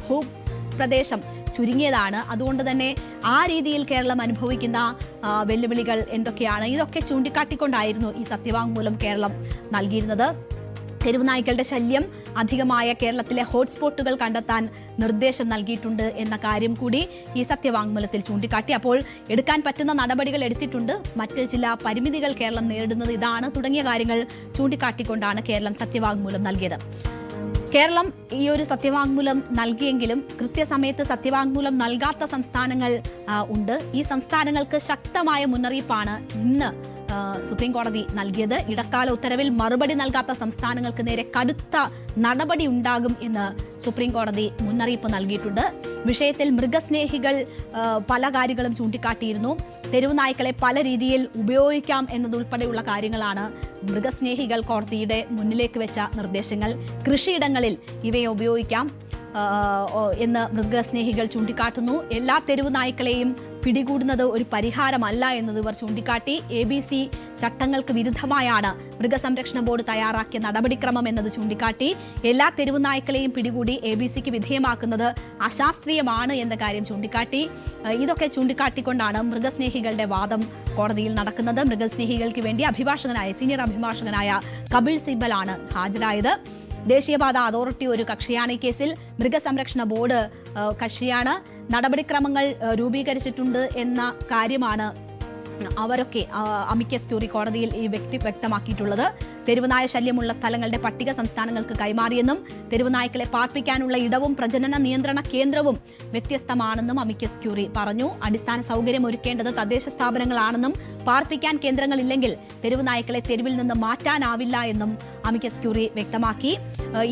ഭൂപ്രദേശം ചുരുങ്ങിയതാണ്, അതുകൊണ്ട് തന്നെ ആ രീതിയിൽ കേരളം അനുഭവിക്കുന്ന വെല്ലുവിളികൾ എന്തൊക്കെയാണ്, ഇതൊക്കെ ചൂണ്ടിക്കാട്ടിക്കൊണ്ടായിരുന്നു ഈ സത്യവാങ്മൂലം കേരളം നൽകിയിരുന്നത്. തെരുവുനായ്ക്കളുടെ ശല്യം അധികമായ കേരളത്തിലെ ഹോട്ട്സ്പോട്ടുകൾ കണ്ടെത്താൻ നിർദ്ദേശം നൽകിയിട്ടുണ്ട് എന്ന കാര്യം കൂടി ഈ സത്യവാങ്മൂലത്തിൽ ചൂണ്ടിക്കാട്ടി. അപ്പോൾ എടുക്കാൻ പറ്റുന്ന നടപടികൾ എടുത്തിട്ടുണ്ട്, മറ്റ് ചില പരിമിതികൾ കേരളം നേരിടുന്നത് ഇതാണ് തുടങ്ങിയ കാര്യങ്ങൾ ചൂണ്ടിക്കാട്ടിക്കൊണ്ടാണ് കേരളം സത്യവാങ്മൂലം നൽകിയത്. കേരളം ഈ ഒരു സത്യവാങ്മൂലം നൽകിയെങ്കിലും കൃത്യസമയത്ത് സത്യവാങ്മൂലം നൽകാത്ത സംസ്ഥാനങ്ങൾ ഉണ്ട്. ഈ സംസ്ഥാനങ്ങൾക്ക് ശക്തമായ മുന്നറിയിപ്പാണ് ഇന്ന് സുപ്രീം കോടതി നൽകിയത്. ഇടക്കാല ഉത്തരവിൽ മറുപടി നൽകാത്ത സംസ്ഥാനങ്ങൾക്ക് നേരെ കടുത്ത നടപടി ഉണ്ടാകും എന്ന് സുപ്രീം കോടതി മുന്നറിയിപ്പ് നൽകിയിട്ടുണ്ട്. വിഷയത്തിൽ മൃഗസ്നേഹികൾ പല കാര്യങ്ങളും ചൂണ്ടിക്കാട്ടിയിരുന്നു. തെരുവ് നായ്ക്കളെ പല രീതിയിൽ ഉപയോഗിക്കാം എന്നതുൾപ്പെടെയുള്ള കാര്യങ്ങളാണ് മൃഗസ്നേഹികൾ കോടതിയുടെ മുന്നിലേക്ക് വെച്ച നിർദ്ദേശങ്ങൾ. കൃഷിയിടങ്ങളിൽ ഇവയെ ഉപയോഗിക്കാം എന്ന് മൃഗസ്നേഹികൾ ചൂണ്ടിക്കാട്ടുന്നു. എല്ലാ തെരുവ് നായ്ക്കളെയും പിടികൂടുന്നത് ഒരു പരിഹാരമല്ല എന്നത് ഇവർ ചൂണ്ടിക്കാട്ടി. ABC ചട്ടങ്ങൾക്ക് വിരുദ്ധമായാണ് മൃഗസംരക്ഷണ ബോർഡ് തയ്യാറാക്കിയ നടപടിക്രമം എന്നത് ചൂണ്ടിക്കാട്ടി. എല്ലാ തെരുവ് നായ്ക്കളെയും പിടികൂടി ABCക്ക് വിധേയമാക്കുന്നത് അശാസ്ത്രീയമാണ് എന്ന കാര്യം ചൂണ്ടിക്കാട്ടി. ഇതൊക്കെ ചൂണ്ടിക്കാട്ടിക്കൊണ്ടാണ് മൃഗസ്നേഹികളുടെ വാദം കോടതിയിൽ നടക്കുന്നത്. മൃഗസ്നേഹികൾക്ക് വേണ്ടി സീനിയർ അഭിഭാഷകനായ കപിൽ സിബലാണ് ഹാജരായത്. ദേശീയപാത അതോറിറ്റി ഒരു കക്ഷിയാണ് ഈ കേസിൽ. മൃഗസംരക്ഷണ ബോർഡ് കക്ഷിയാണ്. നടപടിക്രമങ്ങൾ രൂപീകരിച്ചിട്ടുണ്ട് എന്ന കാര്യമാണ് അവരൊക്കെ അമിക്കസ് ക്യൂറി കോടതിയിൽ ഈ വ്യക്തമാക്കിയിട്ടുള്ളത്. തെരുവുനായ ശല്യമുള്ള സ്ഥലങ്ങളുടെ പട്ടിക സംസ്ഥാനങ്ങൾക്ക് കൈമാറിയെന്നും തെരുവുനായ്ക്കളെ പാർപ്പിക്കാനുള്ള ഇടവും പ്രജനന നിയന്ത്രണ കേന്ദ്രവും വ്യത്യസ്തമാണെന്നും അമിക്കസ് ക്യൂറി പറഞ്ഞു. അടിസ്ഥാന സൗകര്യം ഒരുക്കേണ്ടത് തദ്ദേശ സ്ഥാപനങ്ങളാണെന്നും പാർപ്പിക്കാൻ കേന്ദ്രങ്ങളില്ലെങ്കിൽ തെരുവുനായ്ക്കളെ തെരുവിൽ നിന്ന് മാറ്റാനാവില്ല എന്നും അമിക്കസ് ക്യൂറി വ്യക്തമാക്കി.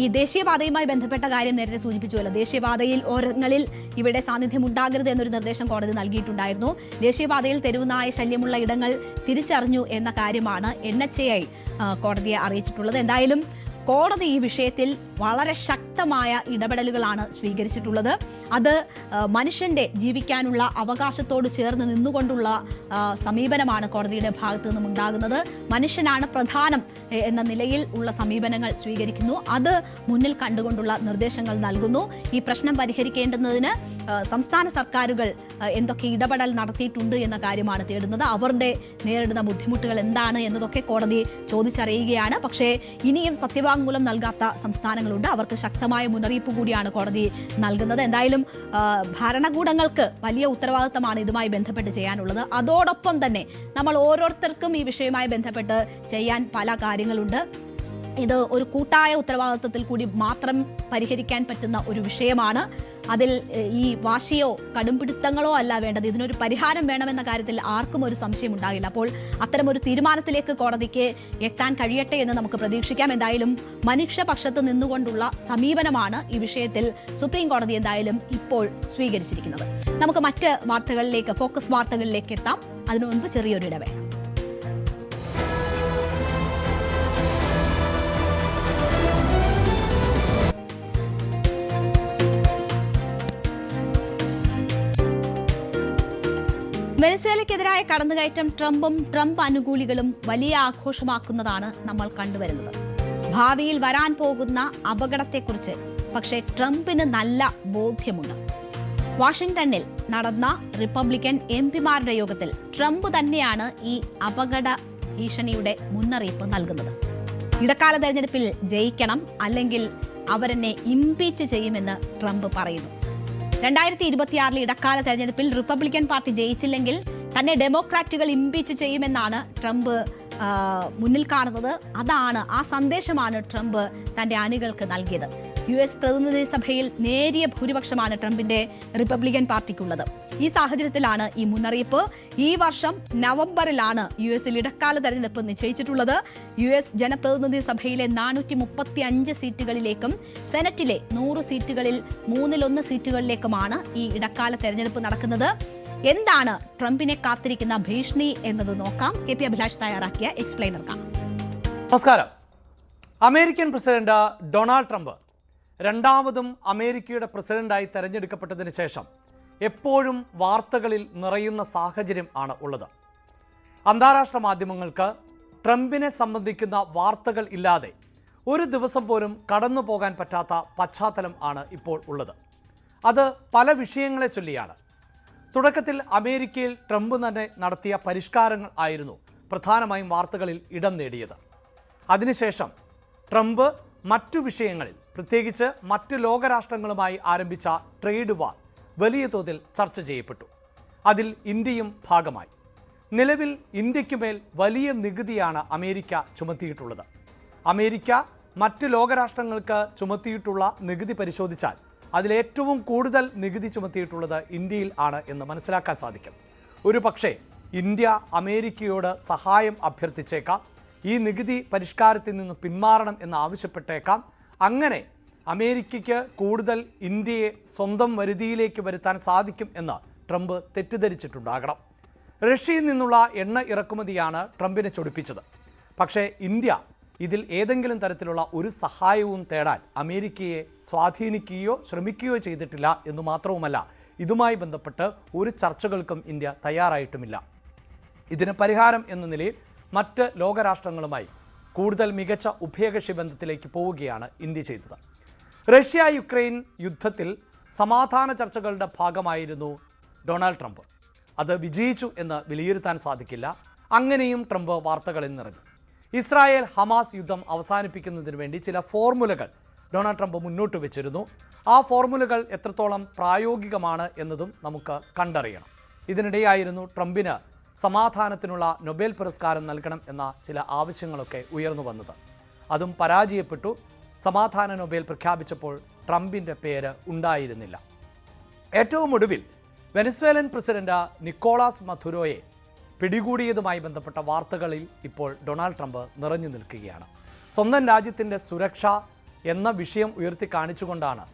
ഈ ദേശീയപാതയുമായി ബന്ധപ്പെട്ട കാര്യം നേരത്തെ സൂചിപ്പിച്ചുവല്ലോ. ദേശീയപാതയിൽ ഓരങ്ങളിൽ ഇവിടെ സാന്നിധ്യം ഉണ്ടാകരുത് എന്നൊരു നിർദ്ദേശം കോടതി നൽകിയിട്ടുണ്ടായിരുന്നു. ദേശീയപാതയിൽ തെരുവുനായ ശല്യമുള്ള ഇടങ്ങൾ തിരിച്ചറിഞ്ഞു എന്ന കാര്യമാണ് NHAI കോടതിയെ അറിയിച്ചിട്ടുള്ളത്. എന്തായാലും കോടതി ഈ വിഷയത്തിൽ വളരെ ശക്തമായ ഇടപെടലുകളാണ് സ്വീകരിച്ചിട്ടുള്ളത്. അത് മനുഷ്യന്റെ ജീവിക്കാനുള്ള അവകാശത്തോട് ചേർന്ന് നിന്നുകൊണ്ടുള്ള സമീപനമാണ് കോടതിയുടെ ഭാഗത്തു നിന്നും ഉണ്ടാകുന്നത്. മനുഷ്യനാണ് പ്രധാനം എന്ന നിലയിൽ ഉള്ള സമീപനങ്ങൾ സ്വീകരിക്കുന്നു. അത് മുന്നിൽ കണ്ടുകൊണ്ടുള്ള നിർദ്ദേശങ്ങൾ നൽകുന്നു. ഈ പ്രശ്നം പരിഹരിക്കേണ്ടുന്നതിന് സംസ്ഥാന സർക്കാരുകൾ എന്തൊക്കെ ഇടപെടൽ നടത്തിയിട്ടുണ്ട് എന്ന കാര്യമാണ് തേടുന്നത്. അവരുടെ നേരിടുന്ന ബുദ്ധിമുട്ടുകൾ എന്താണ് എന്നതൊക്കെ കോടതി ചോദിച്ചറിയുകയാണ്. പക്ഷേ ഇനിയും സത്യവാങ്മൂലം നൽകാത്ത സംസ്ഥാനങ്ങളുണ്ട്. അവർക്ക് ശക്തമായ മുന്നറിയിപ്പ് കൂടിയാണ് കോടതി നൽകുന്നത്. എന്തായാലും ഭരണകൂടങ്ങൾക്ക് വലിയ ഉത്തരവാദിത്തമാണ് ഇതുമായി ബന്ധപ്പെട്ട് ചെയ്യാനുള്ളത്. അതോടൊപ്പം തന്നെ നമ്മൾ ഓരോരുത്തർക്കും ഈ വിഷയവുമായി ബന്ധപ്പെട്ട് ചെയ്യാൻ പല കാര്യങ്ങളുണ്ട്. ഇത് ഒരു കൂട്ടായ ഉത്തരവാദിത്വത്തിൽ കൂടി മാത്രം പരിഹരിക്കാൻ പറ്റുന്ന ഒരു വിഷയമാണ്. അതിൽ ഈ വാശിയോ കടുംപിടുത്തങ്ങളോ അല്ല വേണ്ടത്. ഇതിനൊരു പരിഹാരം വേണമെന്ന കാര്യത്തിൽ ആർക്കും ഒരു സംശയം ഉണ്ടാകില്ല. അപ്പോൾ അത്തരമൊരു തീരുമാനത്തിലേക്ക് കോടതിക്ക് എത്താൻ കഴിയട്ടെ എന്ന് നമുക്ക് പ്രതീക്ഷിക്കാം. എന്തായാലും മനുഷ്യപക്ഷത്ത് നിന്നുകൊണ്ടുള്ള സമീപനമാണ് ഈ വിഷയത്തിൽ സുപ്രീം കോടതി എന്തായാലും ഇപ്പോൾ സ്വീകരിച്ചിരിക്കുന്നത്. നമുക്ക് മറ്റ് വാർത്തകളിലേക്ക്, ഫോക്കസ് വാർത്തകളിലേക്ക് എത്താം. അതിനു മുൻപ് ചെറിയൊരു ഇടവേള. വെനസ്വേലയ്ക്കെതിരായ കടന്നുകയറ്റം ട്രംപും ട്രംപ് അനുകൂലികളും വലിയ ആഘോഷമാക്കുന്നതാണ് നമ്മൾ കണ്ടുവരുന്നത്. ഭാവിയിൽ വരാൻ പോകുന്ന അപകടത്തെക്കുറിച്ച് പക്ഷേ ട്രംപിന് നല്ല ബോധ്യമുണ്ട്. വാഷിംഗ്ടണിൽ നടന്ന റിപ്പബ്ലിക്കൻ എംപിമാരുടെ യോഗത്തിൽ ട്രംപ് തന്നെയാണ് ഈ അപകട ഭീഷണിയുടെ മുന്നറിയിപ്പ് നൽകുന്നത്. ഇടക്കാല തെരഞ്ഞെടുപ്പിൽ ജയിക്കണം, അല്ലെങ്കിൽ അവരെന്നെ ഇംപീച്ച് ചെയ്യുമെന്ന് ട്രംപ് പറയുന്നു. 2026 ഇടക്കാല തെരഞ്ഞെടുപ്പിൽ റിപ്പബ്ലിക്കൻ പാർട്ടി ജയിച്ചില്ലെങ്കിൽ തന്നെ ഡെമോക്രാറ്റുകൾ ഇംപീച്ച് ചെയ്യുമെന്നാണ് ട്രംപ് മുന്നിൽ കാണുന്നത്. ആ സന്ദേശമാണ് ട്രംപ് തന്റെ അണികൾക്ക് നൽകിയത്. US പ്രതിനിധി സഭയിൽ നേരിയ ഭൂരിപക്ഷമാണ് ട്രംപിന്റെ റിപ്പബ്ലിക്കൻ പാർട്ടിക്കുള്ളത്. ഈ സാഹചര്യത്തിലാണ് ഈ മുന്നറിയിപ്പ്. ഈ വർഷം നവംബറിലാണ് US ഇടക്കാല തെരഞ്ഞെടുപ്പ് നിശ്ചയിച്ചിട്ടുള്ളത്. US ജനപ്രതിനിധി സഭയിലെ 435 സീറ്റുകളിലേക്കും സെനറ്റിലെ 100 സീറ്റുകളിൽ 1/3 സീറ്റുകളിലേക്കുമാണ് ഈ ഇടക്കാല തെരഞ്ഞെടുപ്പ് നടക്കുന്നത്. എന്താണ് ട്രംപിനെ കാത്തിരിക്കുന്ന ഭീഷണി എന്നത് നോക്കാം. KP അഭിലാഷ് തയ്യാറാക്കിയ എക്സ്പ്ലെയിനർ കാണാം. നമസ്കാരം. അമേരിക്കൻ പ്രസിഡന്റ് ഡൊണാൾഡ് ട്രംപ് രണ്ടാമതും അമേരിക്കയുടെ പ്രസിഡന്റായി തെരഞ്ഞെടുക്കപ്പെട്ടതിന് ശേഷം എപ്പോഴും വാർത്തകളിൽ നിറയുന്ന സാഹചര്യം ആണ് ഉള്ളത്. അന്താരാഷ്ട്ര മാധ്യമങ്ങൾക്ക് ട്രംപിനെ സംബന്ധിക്കുന്ന വാർത്തകൾ ഇല്ലാതെ ഒരു ദിവസം പോലും കടന്നു പോകാൻ പറ്റാത്ത പശ്ചാത്തലം ആണ് ഇപ്പോൾ ഉള്ളത്. അത് പല വിഷയങ്ങളെ ചൊല്ലിയാണ്. തുടക്കത്തിൽ അമേരിക്കയിൽ ട്രംപ് തന്നെ നടത്തിയ പരിഷ്കാരങ്ങൾ ആയിരുന്നു പ്രധാനമായും വാർത്തകളിൽ ഇടം നേടിയത്. അതിനുശേഷം ട്രംപ് മറ്റു വിഷയങ്ങളിൽ, പ്രത്യേകിച്ച് മറ്റ് ലോകരാഷ്ട്രങ്ങളുമായി ആരംഭിച്ച ട്രേഡ് വാർ വലിയ തോതിൽ ചർച്ച ചെയ്യപ്പെട്ടു. അതിൽ ഇന്ത്യയും ഭാഗമായി. നിലവിൽ ഇന്ത്യക്കുമേൽ വലിയ നികുതിയാണ് അമേരിക്ക ചുമത്തിയിട്ടുള്ളത്. അമേരിക്ക മറ്റ് ലോകരാഷ്ട്രങ്ങൾക്ക് ചുമത്തിയിട്ടുള്ള നികുതി പരിശോധിച്ചാൽ അതിലേറ്റവും കൂടുതൽ നികുതി ചുമത്തിയിട്ടുള്ളത് ഇന്ത്യയിൽ ആണ് എന്ന് മനസ്സിലാക്കാൻ സാധിക്കും. ഒരു പക്ഷേ ഇന്ത്യ അമേരിക്കയോട് സഹായം അഭ്യർത്ഥിച്ചേക്കാം. ഈ നികുതി പരിഷ്കാരത്തിൽ നിന്ന് പിന്മാറണം എന്ന് ആവശ്യപ്പെട്ടേക്കാം. അങ്ങനെ അമേരിക്കയ്ക്ക് കൂടുതൽ ഇന്ത്യയെ സ്വന്തം വരുതിയിലേക്ക് വരുത്താൻ സാധിക്കും എന്ന് ട്രംപ് തെറ്റിദ്ധരിച്ചിട്ടുണ്ടാകണം. റഷ്യയിൽ നിന്നുള്ള എണ്ണ ഇറക്കുമതിയാണ് ട്രംപിനെ ചൊടിപ്പിച്ചത്. പക്ഷേ ഇന്ത്യ ഇതിൽ ഏതെങ്കിലും തരത്തിലുള്ള ഒരു സഹായവും തേടാൻ അമേരിക്കയെ സ്വാധീനിക്കുകയോ ശ്രമിക്കുകയോ ചെയ്തിട്ടില്ല എന്ന് മാത്രവുമല്ല, ഇതുമായി ബന്ധപ്പെട്ട് ഒരു ചർച്ചകൾക്കും ഇന്ത്യ തയ്യാറായിട്ടുമില്ല. ഇതിന് പരിഹാരം എന്ന നിലയിൽ മറ്റ് ലോകരാഷ്ട്രങ്ങളുമായി കൂടുതൽ മികച്ച ഉഭയകക്ഷി ബന്ധത്തിലേക്ക് പോവുകയാണ് ഇന്ത്യ ചെയ്തത്. റഷ്യ യുക്രൈൻ യുദ്ധത്തിൽ സമാധാന ചർച്ചകളുടെ ഭാഗമായിരുന്നു ഡൊണാൾഡ് ട്രംപ്. അത് വിജയിച്ചു എന്ന് വിലയിരുത്താൻ സാധിക്കില്ല. അങ്ങനെയും ട്രംപ് വാർത്തകളിൽ നിറഞ്ഞു. ഇസ്രായേൽ ഹമാസ് യുദ്ധം അവസാനിപ്പിക്കുന്നതിന് വേണ്ടി ചില ഫോർമുലകൾ ഡൊണാൾഡ് ട്രംപ് മുന്നോട്ട് വെച്ചിരുന്നു. ആ ഫോർമുലകൾ എത്രത്തോളം പ്രായോഗികമാണ് എന്നതും നമുക്ക് കണ്ടറിയണം. ഇതിനിടെയായിരുന്നു ട്രംപിന് സമാധാനത്തിനുള്ള നൊബേൽ പുരസ്കാരം നൽകണം എന്ന ചില ആവശ്യങ്ങളൊക്കെ ഉയർന്നു വന്നത്. അതും പരാജയപ്പെട്ടു. സമാധാന നൊബേൽ പ്രഖ്യാപിച്ചപ്പോൾ ട്രംപിൻ്റെ പേര് ഉണ്ടായിരുന്നില്ല. ഏറ്റവും ഒടുവിൽ വെനസ്വേലൻ പ്രസിഡന്റ് നിക്കോളാസ് മധുരോയെ പിടികൂടിയതുമായി ബന്ധപ്പെട്ട വാർത്തകളിൽ ഇപ്പോൾ ഡൊണാൾഡ് ട്രംപ് നിറഞ്ഞു നിൽക്കുകയാണ്. സ്വന്തം രാജ്യത്തിൻ്റെ സുരക്ഷ എന്ന വിഷയം ഉയർത്തി കാണിച്ചുകൊണ്ടാണ്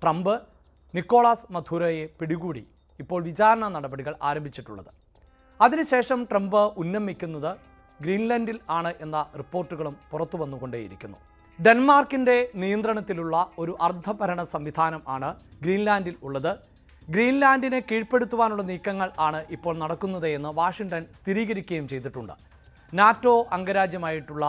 ട്രംപ് നിക്കോളാസ് മധുരോയെ പിടികൂടി ഇപ്പോൾ വിചാരണ നടപടികൾ ആരംഭിച്ചിട്ടുള്ളത്. അതിനുശേഷം ട്രംപ് ഉന്നമിക്കുന്നത് ഗ്രീൻലൻഡിൽ ആണ് എന്ന റിപ്പോർട്ടുകളും പുറത്തു വന്നുകൊണ്ടേയിരിക്കുന്നു. ഡെൻമാർക്കിൻ്റെ നിയന്ത്രണത്തിലുള്ള ഒരു അർദ്ധഭരണ സംവിധാനം ആണ് ഗ്രീൻലാൻഡിൽ ഉള്ളത്. ഗ്രീൻലാൻഡിനെ കീഴ്പ്പെടുത്തുവാനുള്ള നീക്കങ്ങൾ ആണ് ഇപ്പോൾ നടക്കുന്നത് എന്ന് വാഷിംഗ്ടൺ സ്ഥിരീകരിക്കുകയും ചെയ്തിട്ടുണ്ട്. നാറ്റോ അംഗരാജ്യമായിട്ടുള്ള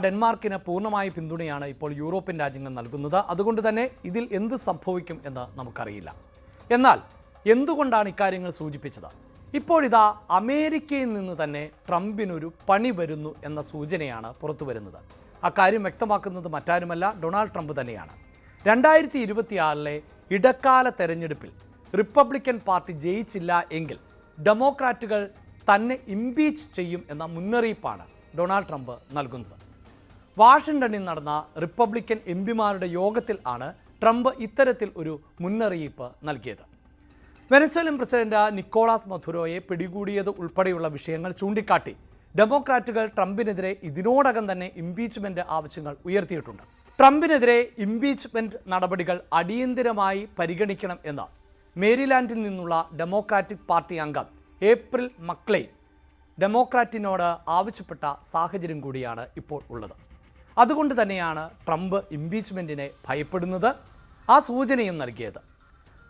ഡെൻമാർക്കിന് പൂർണ്ണമായ പിന്തുണയാണ് ഇപ്പോൾ യൂറോപ്യൻ രാജ്യങ്ങൾ നൽകുന്നത്. അതുകൊണ്ട് തന്നെ ഇതിൽ എന്ത് സംഭവിക്കും എന്ന് നമുക്കറിയില്ല. എന്നാൽ എന്തുകൊണ്ടാണ് ഇക്കാര്യങ്ങൾ സൂചിപ്പിച്ചത്? ഇപ്പോഴിതാ അമേരിക്കയിൽ നിന്ന് തന്നെ ട്രംപിനൊരു പണി വരുന്നു എന്ന സൂചനയാണ് പുറത്തു വരുന്നത്. അക്കാര്യം വ്യക്തമാക്കുന്നത് മറ്റാരുമല്ല, ഡൊണാൾഡ് ട്രംപ് തന്നെയാണ്. 2026 ഇടക്കാല തെരഞ്ഞെടുപ്പിൽ റിപ്പബ്ലിക്കൻ പാർട്ടി ജയിച്ചില്ല എങ്കിൽ ഡെമോക്രാറ്റുകൾ തന്നെ ഇംപീച്ച് ചെയ്യും എന്ന മുന്നറിയിപ്പാണ് ഡൊണാൾഡ് ട്രംപ് നൽകുന്നത്. വാഷിംഗ്ടണിൽ നടന്ന റിപ്പബ്ലിക്കൻ എംപിമാരുടെ യോഗത്തിൽ ആണ് ട്രംപ് ഇത്തരത്തിൽ ഒരു മുന്നറിയിപ്പ് നൽകിയത്. വെനസ്വേലൻ പ്രസിഡന്റ് നിക്കോളാസ് മധുരോയെ പിടികൂടിയത് ഉൾപ്പെടെയുള്ള വിഷയങ്ങൾ ചൂണ്ടിക്കാട്ടി ഡെമോക്രാറ്റുകൾ ട്രംപിനെതിരെ ഇതിനോടകം തന്നെ ഇംപീച്ച്മെന്റ് ആവശ്യങ്ങൾ ഉയർത്തിയിട്ടുണ്ട്. ട്രംപിനെതിരെ ഇംപീച്ച്മെന്റ് നടപടികൾ അടിയന്തിരമായി പരിഗണിക്കണം എന്ന് മേരിലാൻഡിൽ നിന്നുള്ള ഡെമോക്രാറ്റിക് പാർട്ടി അംഗം ഏപ്രിൽ മക്ലെയ്ൻ ഡെമോക്രാറ്റിനോട് ആവശ്യപ്പെട്ട സാഹചര്യം കൂടിയാണ് ഇപ്പോൾ ഉള്ളത്. അതുകൊണ്ട് തന്നെയാണ് ട്രംപ് ഇംപീച്ച്മെന്റിനെ ഭയപ്പെടുന്നത്. ആ സൂചനയും നൽകിയത്,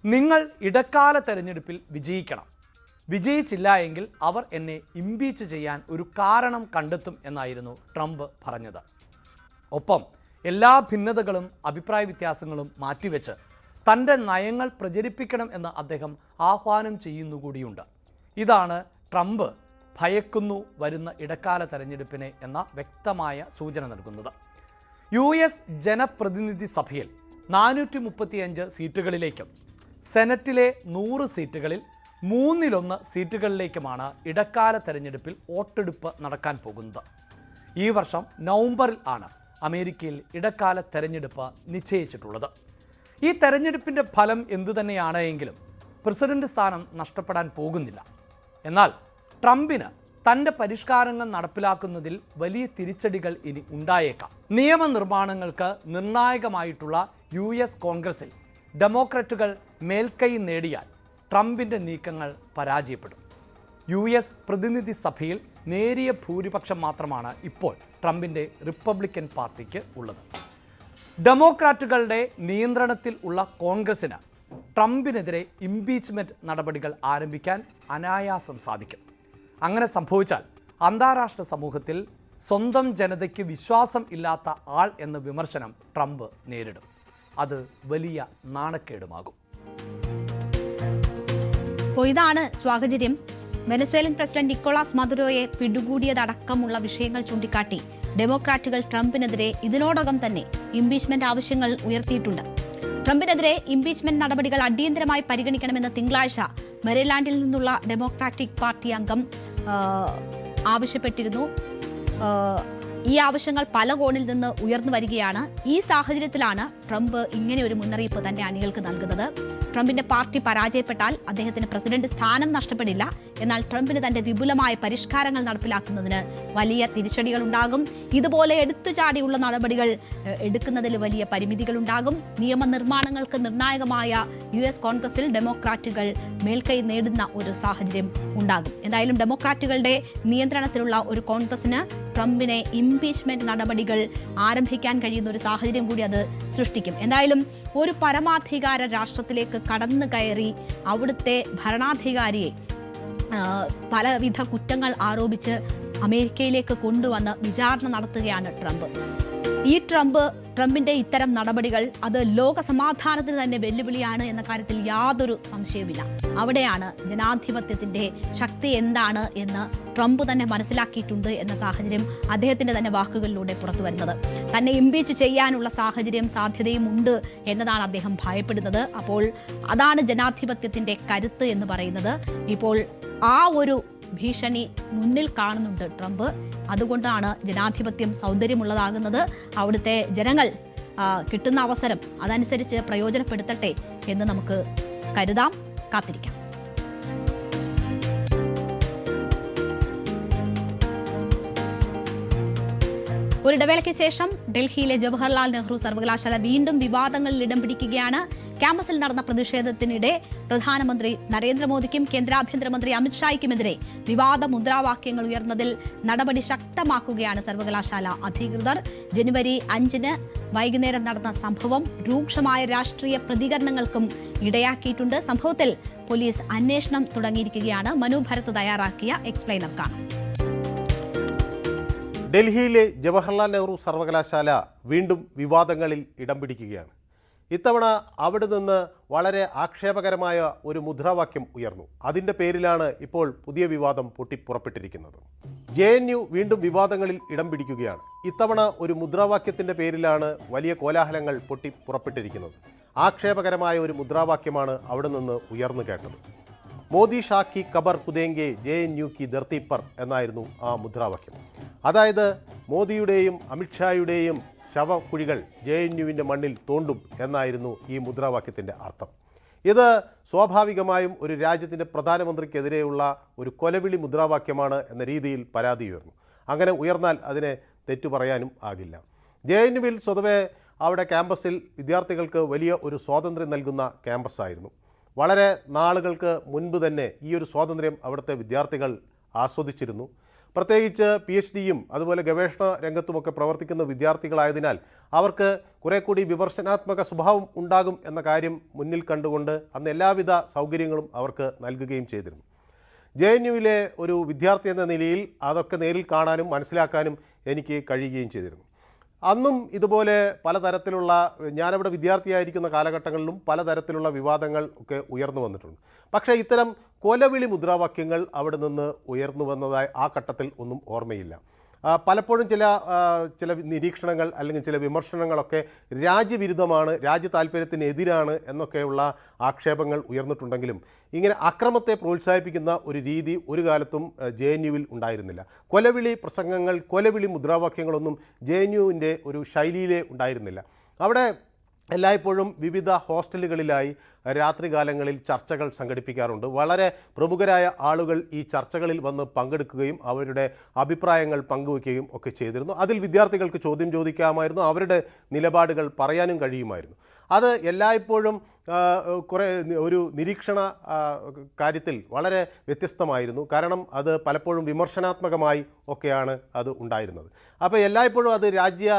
നിങ്ങൾ ഇടക്കാല തെരഞ്ഞെടുപ്പിൽ വിജയിക്കണം, വിജയിച്ചില്ല എങ്കിൽ അവർ എന്നെ ഇംപീച്ച് ചെയ്യാൻ ഒരു കാരണം കണ്ടെത്തും എന്നായിരുന്നു ട്രംപ് പറഞ്ഞത്. ഒപ്പം എല്ലാ ഭിന്നതകളും അഭിപ്രായ വ്യത്യാസങ്ങളും മാറ്റിവെച്ച് തൻ്റെ നയങ്ങൾ പ്രചരിപ്പിക്കണം എന്ന് അദ്ദേഹം ആഹ്വാനം ചെയ്യുന്നുകൂടിയുണ്ട്. ഇതാണ് ട്രംപ് ഭയക്കുന്നു വരുന്ന ഇടക്കാല തെരഞ്ഞെടുപ്പിനെ എന്ന വ്യക്തമായ സൂചന നൽകുന്നത്. US ജനപ്രതിനിധി സഭയിൽ 435 സീറ്റുകളിലേക്കും സെനറ്റിലെ 100 സീറ്റുകളിൽ 1/3 സീറ്റുകളിലേക്കുമാണ് ഇടക്കാല തെരഞ്ഞെടുപ്പിൽ വോട്ടെടുപ്പ് നടക്കാൻ പോകുന്നത്. ഈ വർഷം നവംബറിൽ ആണ് അമേരിക്കയിൽ ഇടക്കാല തെരഞ്ഞെടുപ്പ് നിശ്ചയിച്ചിട്ടുള്ളത്. ഈ തെരഞ്ഞെടുപ്പിൻ്റെ ഫലം എന്തുതന്നെയാണ് എങ്കിലും പ്രസിഡന്റ് സ്ഥാനം നഷ്ടപ്പെടാൻ പോകുന്നില്ല. എന്നാൽ ട്രംപിന് തൻ്റെ പരിഷ്കാരങ്ങൾ നടപ്പിലാക്കുന്നതിൽ വലിയ തിരിച്ചടികൾ ഇനി ഉണ്ടായേക്കാം. നിയമനിർമ്മാണങ്ങൾക്ക് നിർണായകമായിട്ടുള്ള US കോൺഗ്രസിൽ ഡെമോക്രാറ്റുകൾ മേൽക്കൈ നേടിയാൽ ട്രംപിൻ്റെ നീക്കങ്ങൾ പരാജയപ്പെടും. US പ്രതിനിധി സഭയിൽ നേരിയ ഭൂരിപക്ഷം മാത്രമാണ് ഇപ്പോൾ ട്രംപിൻ്റെ റിപ്പബ്ലിക്കൻ പാർട്ടിക്ക് ഉള്ളത്. ഡെമോക്രാറ്റുകളുടെ നിയന്ത്രണത്തിൽ ഉള്ള കോൺഗ്രസിന് ട്രംപിനെതിരെ ഇംപീച്ച്മെന്റ് നടപടികൾ ആരംഭിക്കാൻ അനായാസം സാധിക്കും. അങ്ങനെ സംഭവിച്ചാൽ അന്താരാഷ്ട്ര സമൂഹത്തിൽ സ്വന്തം ജനതയ്ക്ക് വിശ്വാസം ഇല്ലാത്ത ആൾ എന്ന വിമർശനം ട്രംപ് നേരിടും. അത് വലിയ നാണക്കേടുമാകും. അപ്പോൾ ഇതാണ് സാഹചര്യം. വെനസ്വേലൻ പ്രസിഡന്റ് നിക്കോളാസ് മദുരോയെ പിടികൂടിയതടക്കമുള്ള വിഷയങ്ങൾ ചൂണ്ടിക്കാട്ടി ഡെമോക്രാറ്റുകൾ ട്രംപിനെതിരെ ഇതിനോടകം തന്നെ ഇംപീച്ച്മെന്റ് ആവശ്യങ്ങൾ ഉയർത്തിയിട്ടുണ്ട്. ട്രംപിനെതിരെ ഇംപീച്ച്മെന്റ് നടപടികൾ അടിയന്തരമായി പരിഗണിക്കണമെന്ന് തിങ്കളാഴ്ച മെരിലാൻഡിൽ നിന്നുള്ള ഡെമോക്രാറ്റിക് പാർട്ടി അംഗം ആവശ്യപ്പെട്ടിരുന്നു. ഈ ആവശ്യങ്ങൾ പല കോണിൽ നിന്ന് ഉയർന്നു വരികയാണ്. ഈ സാഹചര്യത്തിലാണ് ട്രംപ് ഇങ്ങനെ ഒരു മുന്നറിയിപ്പ് തന്റെ അണികൾക്ക് നൽകുന്നത്. ട്രംപിന്റെ പാർട്ടി പരാജയപ്പെട്ടാൽ അദ്ദേഹത്തിന് പ്രസിഡന്റ് സ്ഥാനം നഷ്ടപ്പെടില്ല. എന്നാൽ ട്രംപിന് തന്റെ വിപുലമായ പരിഷ്കാരങ്ങൾ നടപ്പിലാക്കുന്നതിന് വലിയ തിരിച്ചടികൾ ഉണ്ടാകും. ഇതുപോലെ എടുത്തുചാടിയുള്ള നടപടികൾ എടുക്കുന്നതിൽ വലിയ പരിമിതികൾ ഉണ്ടാകും. നിയമനിർമ്മാണങ്ങൾക്ക് നിർണായകമായ US കോൺഗ്രസിൽ ഡെമോക്രാറ്റുകൾ മേൽക്കൈ നേടുന്ന ഒരു സാഹചര്യം ഉണ്ടാകും. എന്തായാലും ഡെമോക്രാറ്റുകളുടെ നിയന്ത്രണത്തിലുള്ള ഒരു കോൺഗ്രസിന് ട്രംപിനെ ഇംപീച്ച്മെന്റ് നടപടികൾ ആരംഭിക്കാൻ കഴിയുന്ന ഒരു സാഹചര്യം കൂടി അത് സൃഷ്ടിക്കും. എന്തായാലും ഒരു പരമാധികാര രാഷ്ട്രത്തിലേക്ക് കടന്നു കയറി അവിടുത്തെ ഭരണാധികാരിയെ പലവിധ കുറ്റങ്ങൾ ആരോപിച്ച് അമേരിക്കയിലേക്ക് കൊണ്ടുവന്ന് വിചാരണ നടത്തുകയാണ് ട്രംപ്. ഈ ട്രംപിന്റെ ഇത്തരം നടപടികൾ അത് ലോക സമാധാനത്തിന് തന്നെ വെല്ലുവിളിയാണ് എന്ന കാര്യത്തിൽ യാതൊരു സംശയവുമില്ല. അവിടെയാണ് ജനാധിപത്യത്തിന്റെ ശക്തി എന്താണ് എന്ന് ട്രംപ് തന്നെ മനസ്സിലാക്കിയിട്ടുണ്ട് എന്ന സാഹചര്യം അദ്ദേഹത്തിന്റെ തന്നെ വാക്കുകളിലൂടെ പുറത്തു വരുന്നത്. തന്നെ ഇംപീച്ച് ചെയ്യാനുള്ള സാധ്യതയും ഉണ്ട് എന്നതാണ് അദ്ദേഹം ഭയപ്പെടുന്നത്. അപ്പോൾ അതാണ് ജനാധിപത്യത്തിന്റെ കരുത്ത് എന്ന് പറയുന്നത്. ഇപ്പോൾ ആ ഒരു ഭീഷണി മുന്നിൽ കാണുന്നുണ്ട് ട്രംപ്. അതുകൊണ്ടാണ് ജനാധിപത്യം സൗന്ദര്യമുള്ളതാകുന്നത്. അവിടുത്തെ ജനങ്ങൾ കിട്ടുന്ന അവസരം അതനുസരിച്ച് പ്രയോജനപ്പെടുത്തട്ടെ എന്ന് നമുക്ക് കരുതാം. കാത്തിരിക്കാം. ഒരിടവേളയ്ക്ക് ശേഷം ഡൽഹിയിലെ ജവഹർലാൽ നെഹ്റു സർവകലാശാല വീണ്ടും വിവാദങ്ങളിൽ ഇടം പിടിക്കുകയാണ്. ക്യാമ്പസിൽ നടന്ന പ്രതിഷേധത്തിനിടെ പ്രധാനമന്ത്രി നരേന്ദ്രമോദിക്കും കേന്ദ്ര ആഭ്യന്തരമന്ത്രി അമിത്ഷായ്ക്കുമെതിരെ വിവാദ മുദ്രാവാക്യങ്ങൾ ഉയർന്നതിൽ നടപടി ശക്തമാക്കുകയാണ് സർവകലാശാല അധികൃതർ. ജനുവരി 5-ന് വൈകുന്നേരം നടന്ന സംഭവം രൂക്ഷമായ രാഷ്ട്രീയ പ്രതികരണങ്ങൾക്കും ഇടയാക്കിയിട്ടുണ്ട്. സംഭവത്തിൽ പോലീസ് അന്വേഷണം തുടങ്ങിയിരിക്കുകയാണ്. മനു ഭരത് തയ്യാറാക്കിയ എക്സ്പ്ലെയിനർ കാണാം. ഡൽഹിയിലെ ജവഹർലാൽ നെഹ്റു സർവകലാശാല വീണ്ടും വിവാദങ്ങളിൽ ഇടം പിടിക്കുകയാണ്. ഇത്തവണ അവിടെ നിന്ന് വളരെ ആക്ഷേപകരമായ ഒരു മുദ്രാവാക്യം ഉയർന്നു. അതിൻ്റെ പേരിലാണ് ഇപ്പോൾ പുതിയ വിവാദം പൊട്ടിപ്പുറപ്പെട്ടിരിക്കുന്നത്. JNU വീണ്ടും വിവാദങ്ങളിൽ ഇടം പിടിക്കുകയാണ്. ഇത്തവണ ഒരു മുദ്രാവാക്യത്തിൻ്റെ പേരിലാണ് വലിയ കോലാഹലങ്ങൾ പൊട്ടിപ്പുറപ്പെട്ടിരിക്കുന്നത്. ആക്ഷേപകരമായ ഒരു മുദ്രാവാക്യമാണ് അവിടെ നിന്ന് ഉയർന്നു കേട്ടത്. മോദി ഷാ കി ഖബർ കുദേംഗെ JNU കി ധർത്തി പർ എന്നായിരുന്നു ആ മുദ്രാവാക്യം. അതായത് മോദിയുടെയും അമിത്ഷായുടെയും ശവക്കുഴികൾ JNUവിൻ്റെ മണ്ണിൽ തോണ്ടും എന്നായിരുന്നു ഈ മുദ്രാവാക്യത്തിൻ്റെ അർത്ഥം. ഇത് സ്വാഭാവികമായും ഒരു രാജ്യത്തിൻ്റെ പ്രധാനമന്ത്രിക്കെതിരെയുള്ള ഒരു കൊലവിളി മുദ്രാവാക്യമാണ് എന്ന രീതിയിൽ പരാതി ഉയർന്നു. അങ്ങനെ ഉയർന്നാൽ അതിനെ തെറ്റു പറയാനും ആകില്ല. JNUവിൽ സ്വതവേ അവിടെ ക്യാമ്പസിൽ വിദ്യാർത്ഥികൾക്ക് വലിയ ഒരു സ്വാതന്ത്ര്യം നൽകുന്ന ക്യാമ്പസായിരുന്നു. വളരെ നാളുകൾക്ക് മുൻപ് തന്നെ ഈ ഒരു സ്വാതന്ത്ര്യം അവിടുത്തെ വിദ്യാർത്ഥികൾ ആസ്വദിച്ചിരുന്നു. പ്രത്യേകിച്ച് PhDയും അതുപോലെ ഗവേഷണ രംഗത്തുമൊക്കെ പ്രവർത്തിക്കുന്ന വിദ്യാർത്ഥികളായതിനാൽ അവർക്ക് കുറെ കൂടി വിമർശനാത്മക സ്വഭാവം ഉണ്ടാകും എന്ന കാര്യം മുന്നിൽ കണ്ടുകൊണ്ട് അന്ന് എല്ലാവിധ സൗകര്യങ്ങളും അവർക്ക് നൽകുകയും ചെയ്തിരുന്നു. JNUവിലെ ഒരു വിദ്യാർത്ഥി എന്ന നിലയിൽ അതൊക്കെ നേരിൽ കാണാനും മനസ്സിലാക്കാനും എനിക്ക് കഴിയുകയും ചെയ്തിരുന്നു. അന്നും ഇതുപോലെ പലതരത്തിലുള്ള ഞാനവിടെ വിദ്യാർത്ഥിയായിരിക്കുന്ന കാലഘട്ടങ്ങളിലും പലതരത്തിലുള്ള വിവാദങ്ങൾ ഒക്കെ ഉയർന്നു വന്നിട്ടുണ്ട്. പക്ഷേ ഇത്തരം കൊലവിളി മുദ്രാവാക്യങ്ങൾ അവിടെ നിന്ന് ഉയർന്നു വന്നതായി ആ ഘട്ടത്തിൽ ഒന്നും ഓർമ്മയില്ല. പലപ്പോഴും ചില നിരീക്ഷണങ്ങൾ അല്ലെങ്കിൽ ചില വിമർശനങ്ങളൊക്കെ രാജ്യവിരുദ്ധമാണ്, രാജ്യ താല്പര്യത്തിനെതിരാണ് എന്നൊക്കെയുള്ള ആക്ഷേപങ്ങൾ ഉയർന്നിട്ടുണ്ടെങ്കിലും ഇങ്ങനെ അക്രമത്തെ പ്രോത്സാഹിപ്പിക്കുന്ന ഒരു രീതി ഒരു കാലത്തും JNUവിൽ ഉണ്ടായിരുന്നില്ല. കൊലവിളി പ്രസംഗങ്ങൾ, കൊലവിളി മുദ്രാവാക്യങ്ങളൊന്നും JNUവിൻ്റെ ഒരു ശൈലിയിലേ ഉണ്ടായിരുന്നില്ല. അവിടെ എല്ലായ്പ്പോഴും വിവിധ ഹോസ്റ്റലുകളിലായി രാത്രികാലങ്ങളിൽ ചർച്ചകൾ സംഘടിപ്പിക്കാറുണ്ട്. വളരെ പ്രമുഖരായ ആളുകൾ ഈ ചർച്ചകളിൽ വന്ന് പങ്കെടുക്കുകയും അവരുടെ അഭിപ്രായങ്ങൾ പങ്കുവയ്ക്കുകയും ഒക്കെ ചെയ്തിരുന്നു. അതിൽ വിദ്യാർത്ഥികൾക്ക് ചോദ്യം ചോദിക്കാമായിരുന്നു, അവരുടെ നിലപാടുകൾ പറയാനും കഴിയുമായിരുന്നു. അത് എല്ലായ്പ്പോഴും ഒരു നിരീക്ഷണ കാര്യത്തിൽ വളരെ വ്യത്യസ്തമായിരുന്നു. കാരണം അത് പലപ്പോഴും വിമർശനാത്മകമായി ഒക്കെയാണ് അത് ഉണ്ടായിരുന്നത്. അപ്പോൾ എല്ലായ്പ്പോഴും അത് രാജ്യ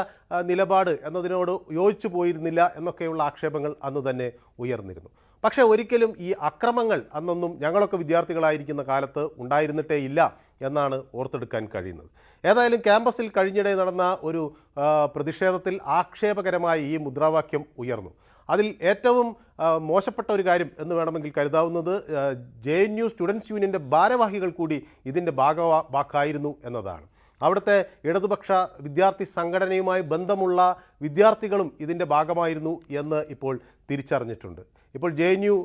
നിലപാട് എന്നതിനോട് യോജിച്ചു പോയിരുന്നില്ല എന്നൊക്കെയുള്ള ആക്ഷേപങ്ങൾ അന്ന് തന്നെ ഉയർന്നിരുന്നു. പക്ഷേ ഒരിക്കലും ഈ അക്രമങ്ങൾ അന്നൊന്നും ഞങ്ങളൊക്കെ വിദ്യാർത്ഥികളായിരിക്കുന്ന കാലത്ത് ഉണ്ടായിരുന്നിട്ടേ ഇല്ല എന്നാണ് ഓർത്തെടുക്കാൻ കഴിയുന്നത്. ഏതായാലും ക്യാമ്പസിൽ കഴിഞ്ഞിടെ നടന്ന ഒരു പ്രതിഷേധത്തിൽ ആക്ഷേപകരമായി ഈ മുദ്രാവാക്യം ഉയർന്നു. അതിൽ ഏറ്റവും മോശപ്പെട്ട ഒരു കാര്യം എന്ന് വേണമെങ്കിൽ കരുതാവുന്നത് JNU സ്റ്റുഡൻസ് യൂണിയൻ്റെ ഭാരവാഹികൾ കൂടി ഇതിൻ്റെ ഭാഗമാക്കായിരുന്നു എന്നതാണ്. അവിടുത്തെ ഇടതുപക്ഷ വിദ്യാർത്ഥി സംഘടനയുമായി ബന്ധമുള്ള വിദ്യാർത്ഥികളും ഇതിൻ്റെ ഭാഗമായിരുന്നു എന്ന് ഇപ്പോൾ തിരിച്ചറിഞ്ഞിട്ടുണ്ട്. ഇപ്പോൾ JNU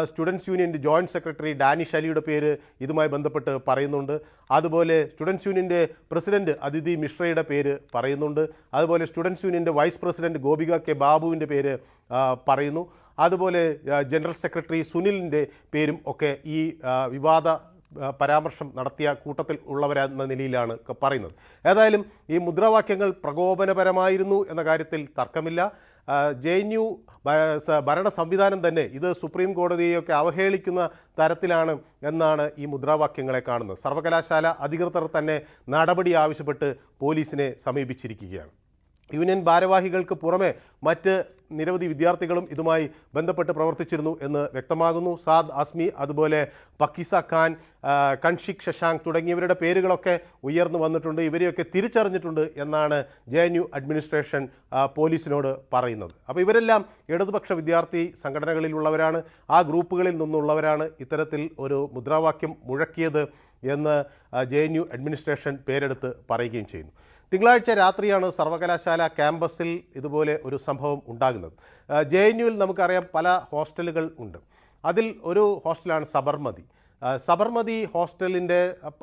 സ്റ്റുഡൻസ് യൂണിയൻ്റെ ജോയിൻറ്റ് സെക്രട്ടറി ഡാനിഷ് അലിയുടെ പേര് ഇതുമായി ബന്ധപ്പെട്ട് പറയുന്നുണ്ട്. അതുപോലെ സ്റ്റുഡൻസ് യൂണിയൻ്റെ പ്രസിഡന്റ് അദിതി മിശ്രയുടെ പേര് പറയുന്നുണ്ട്. അതുപോലെ സ്റ്റുഡൻസ് യൂണിയൻ്റെ വൈസ് പ്രസിഡന്റ് ഗോപിക കെ ബാബുവിൻ്റെ പേര് പറയുന്നു. അതുപോലെ ജനറൽ സെക്രട്ടറി സുനിലിൻ്റെ പേരും ഒക്കെ ഈ വിവാദ പരാമർശം നടത്തിയ കൂട്ടത്തിൽ ഉള്ളവരെന്ന നിലയിലാണ് പറയുന്നത്. ഏതായാലും ഈ മുദ്രാവാക്യങ്ങൾ പ്രകോപനപരമായിരുന്നു എന്ന കാര്യത്തിൽ തർക്കമില്ല. JNU ഭരണ സംവിധാനം തന്നെ ഇത് സുപ്രീം കോടതിയെയൊക്കെ അവഹേളിക്കുന്ന തരത്തിലാണ് എന്നാണ് ഈ മുദ്രാവാക്യങ്ങളെ കാണുന്നത്. സർവകലാശാല അധികൃതർ തന്നെ നടപടി ആവശ്യപ്പെട്ട് പോലീസിനെ സമീപിച്ചിരിക്കുകയാണ്. യൂണിയൻ ഭാരവാഹികൾക്ക് പുറമെ മറ്റ് നിരവധി വിദ്യാർത്ഥികളും ഇതുമായി ബന്ധപ്പെട്ട് പ്രവർത്തിച്ചിരുന്നു എന്ന് വ്യക്തമാകുന്നു. സാദ് ആസ്മി, അതുപോലെ പക്കീസ ഖാൻ, കൺഷിക് ശശാങ്ക് തുടങ്ങിയവരുടെ പേരുകളൊക്കെ ഉയർന്നു വന്നിട്ടുണ്ട്. ഇവരെയൊക്കെ തിരിച്ചറിഞ്ഞിട്ടുണ്ട് എന്നാണ് JNU അഡ്മിനിസ്ട്രേഷൻ പോലീസിനോട് പറയുന്നത്. അപ്പോൾ ഇവരെല്ലാം ഇടതുപക്ഷ വിദ്യാർത്ഥി സംഘടനകളിലുള്ളവരാണ്, ആ ഗ്രൂപ്പുകളിൽ നിന്നുള്ളവരാണ് ഇത്തരത്തിൽ ഒരു മുദ്രാവാക്യം മുഴക്കിയത് എന്ന് JNU അഡ്മിനിസ്ട്രേഷൻ പേരെടുത്ത് പറയുകയും ചെയ്യുന്നു. തിങ്കളാഴ്ച രാത്രിയാണ് സർവകലാശാല ക്യാമ്പസിൽ ഇതുപോലെ ഒരു സംഭവം ഉണ്ടാകുന്നത്. JNUവിൽ നമുക്കറിയാം പല ഹോസ്റ്റലുകൾ ഉണ്ട്. അതിൽ ഒരു ഹോസ്റ്റലാണ് സബർമതി. സബർമതി ഹോസ്റ്റലിൻ്റെ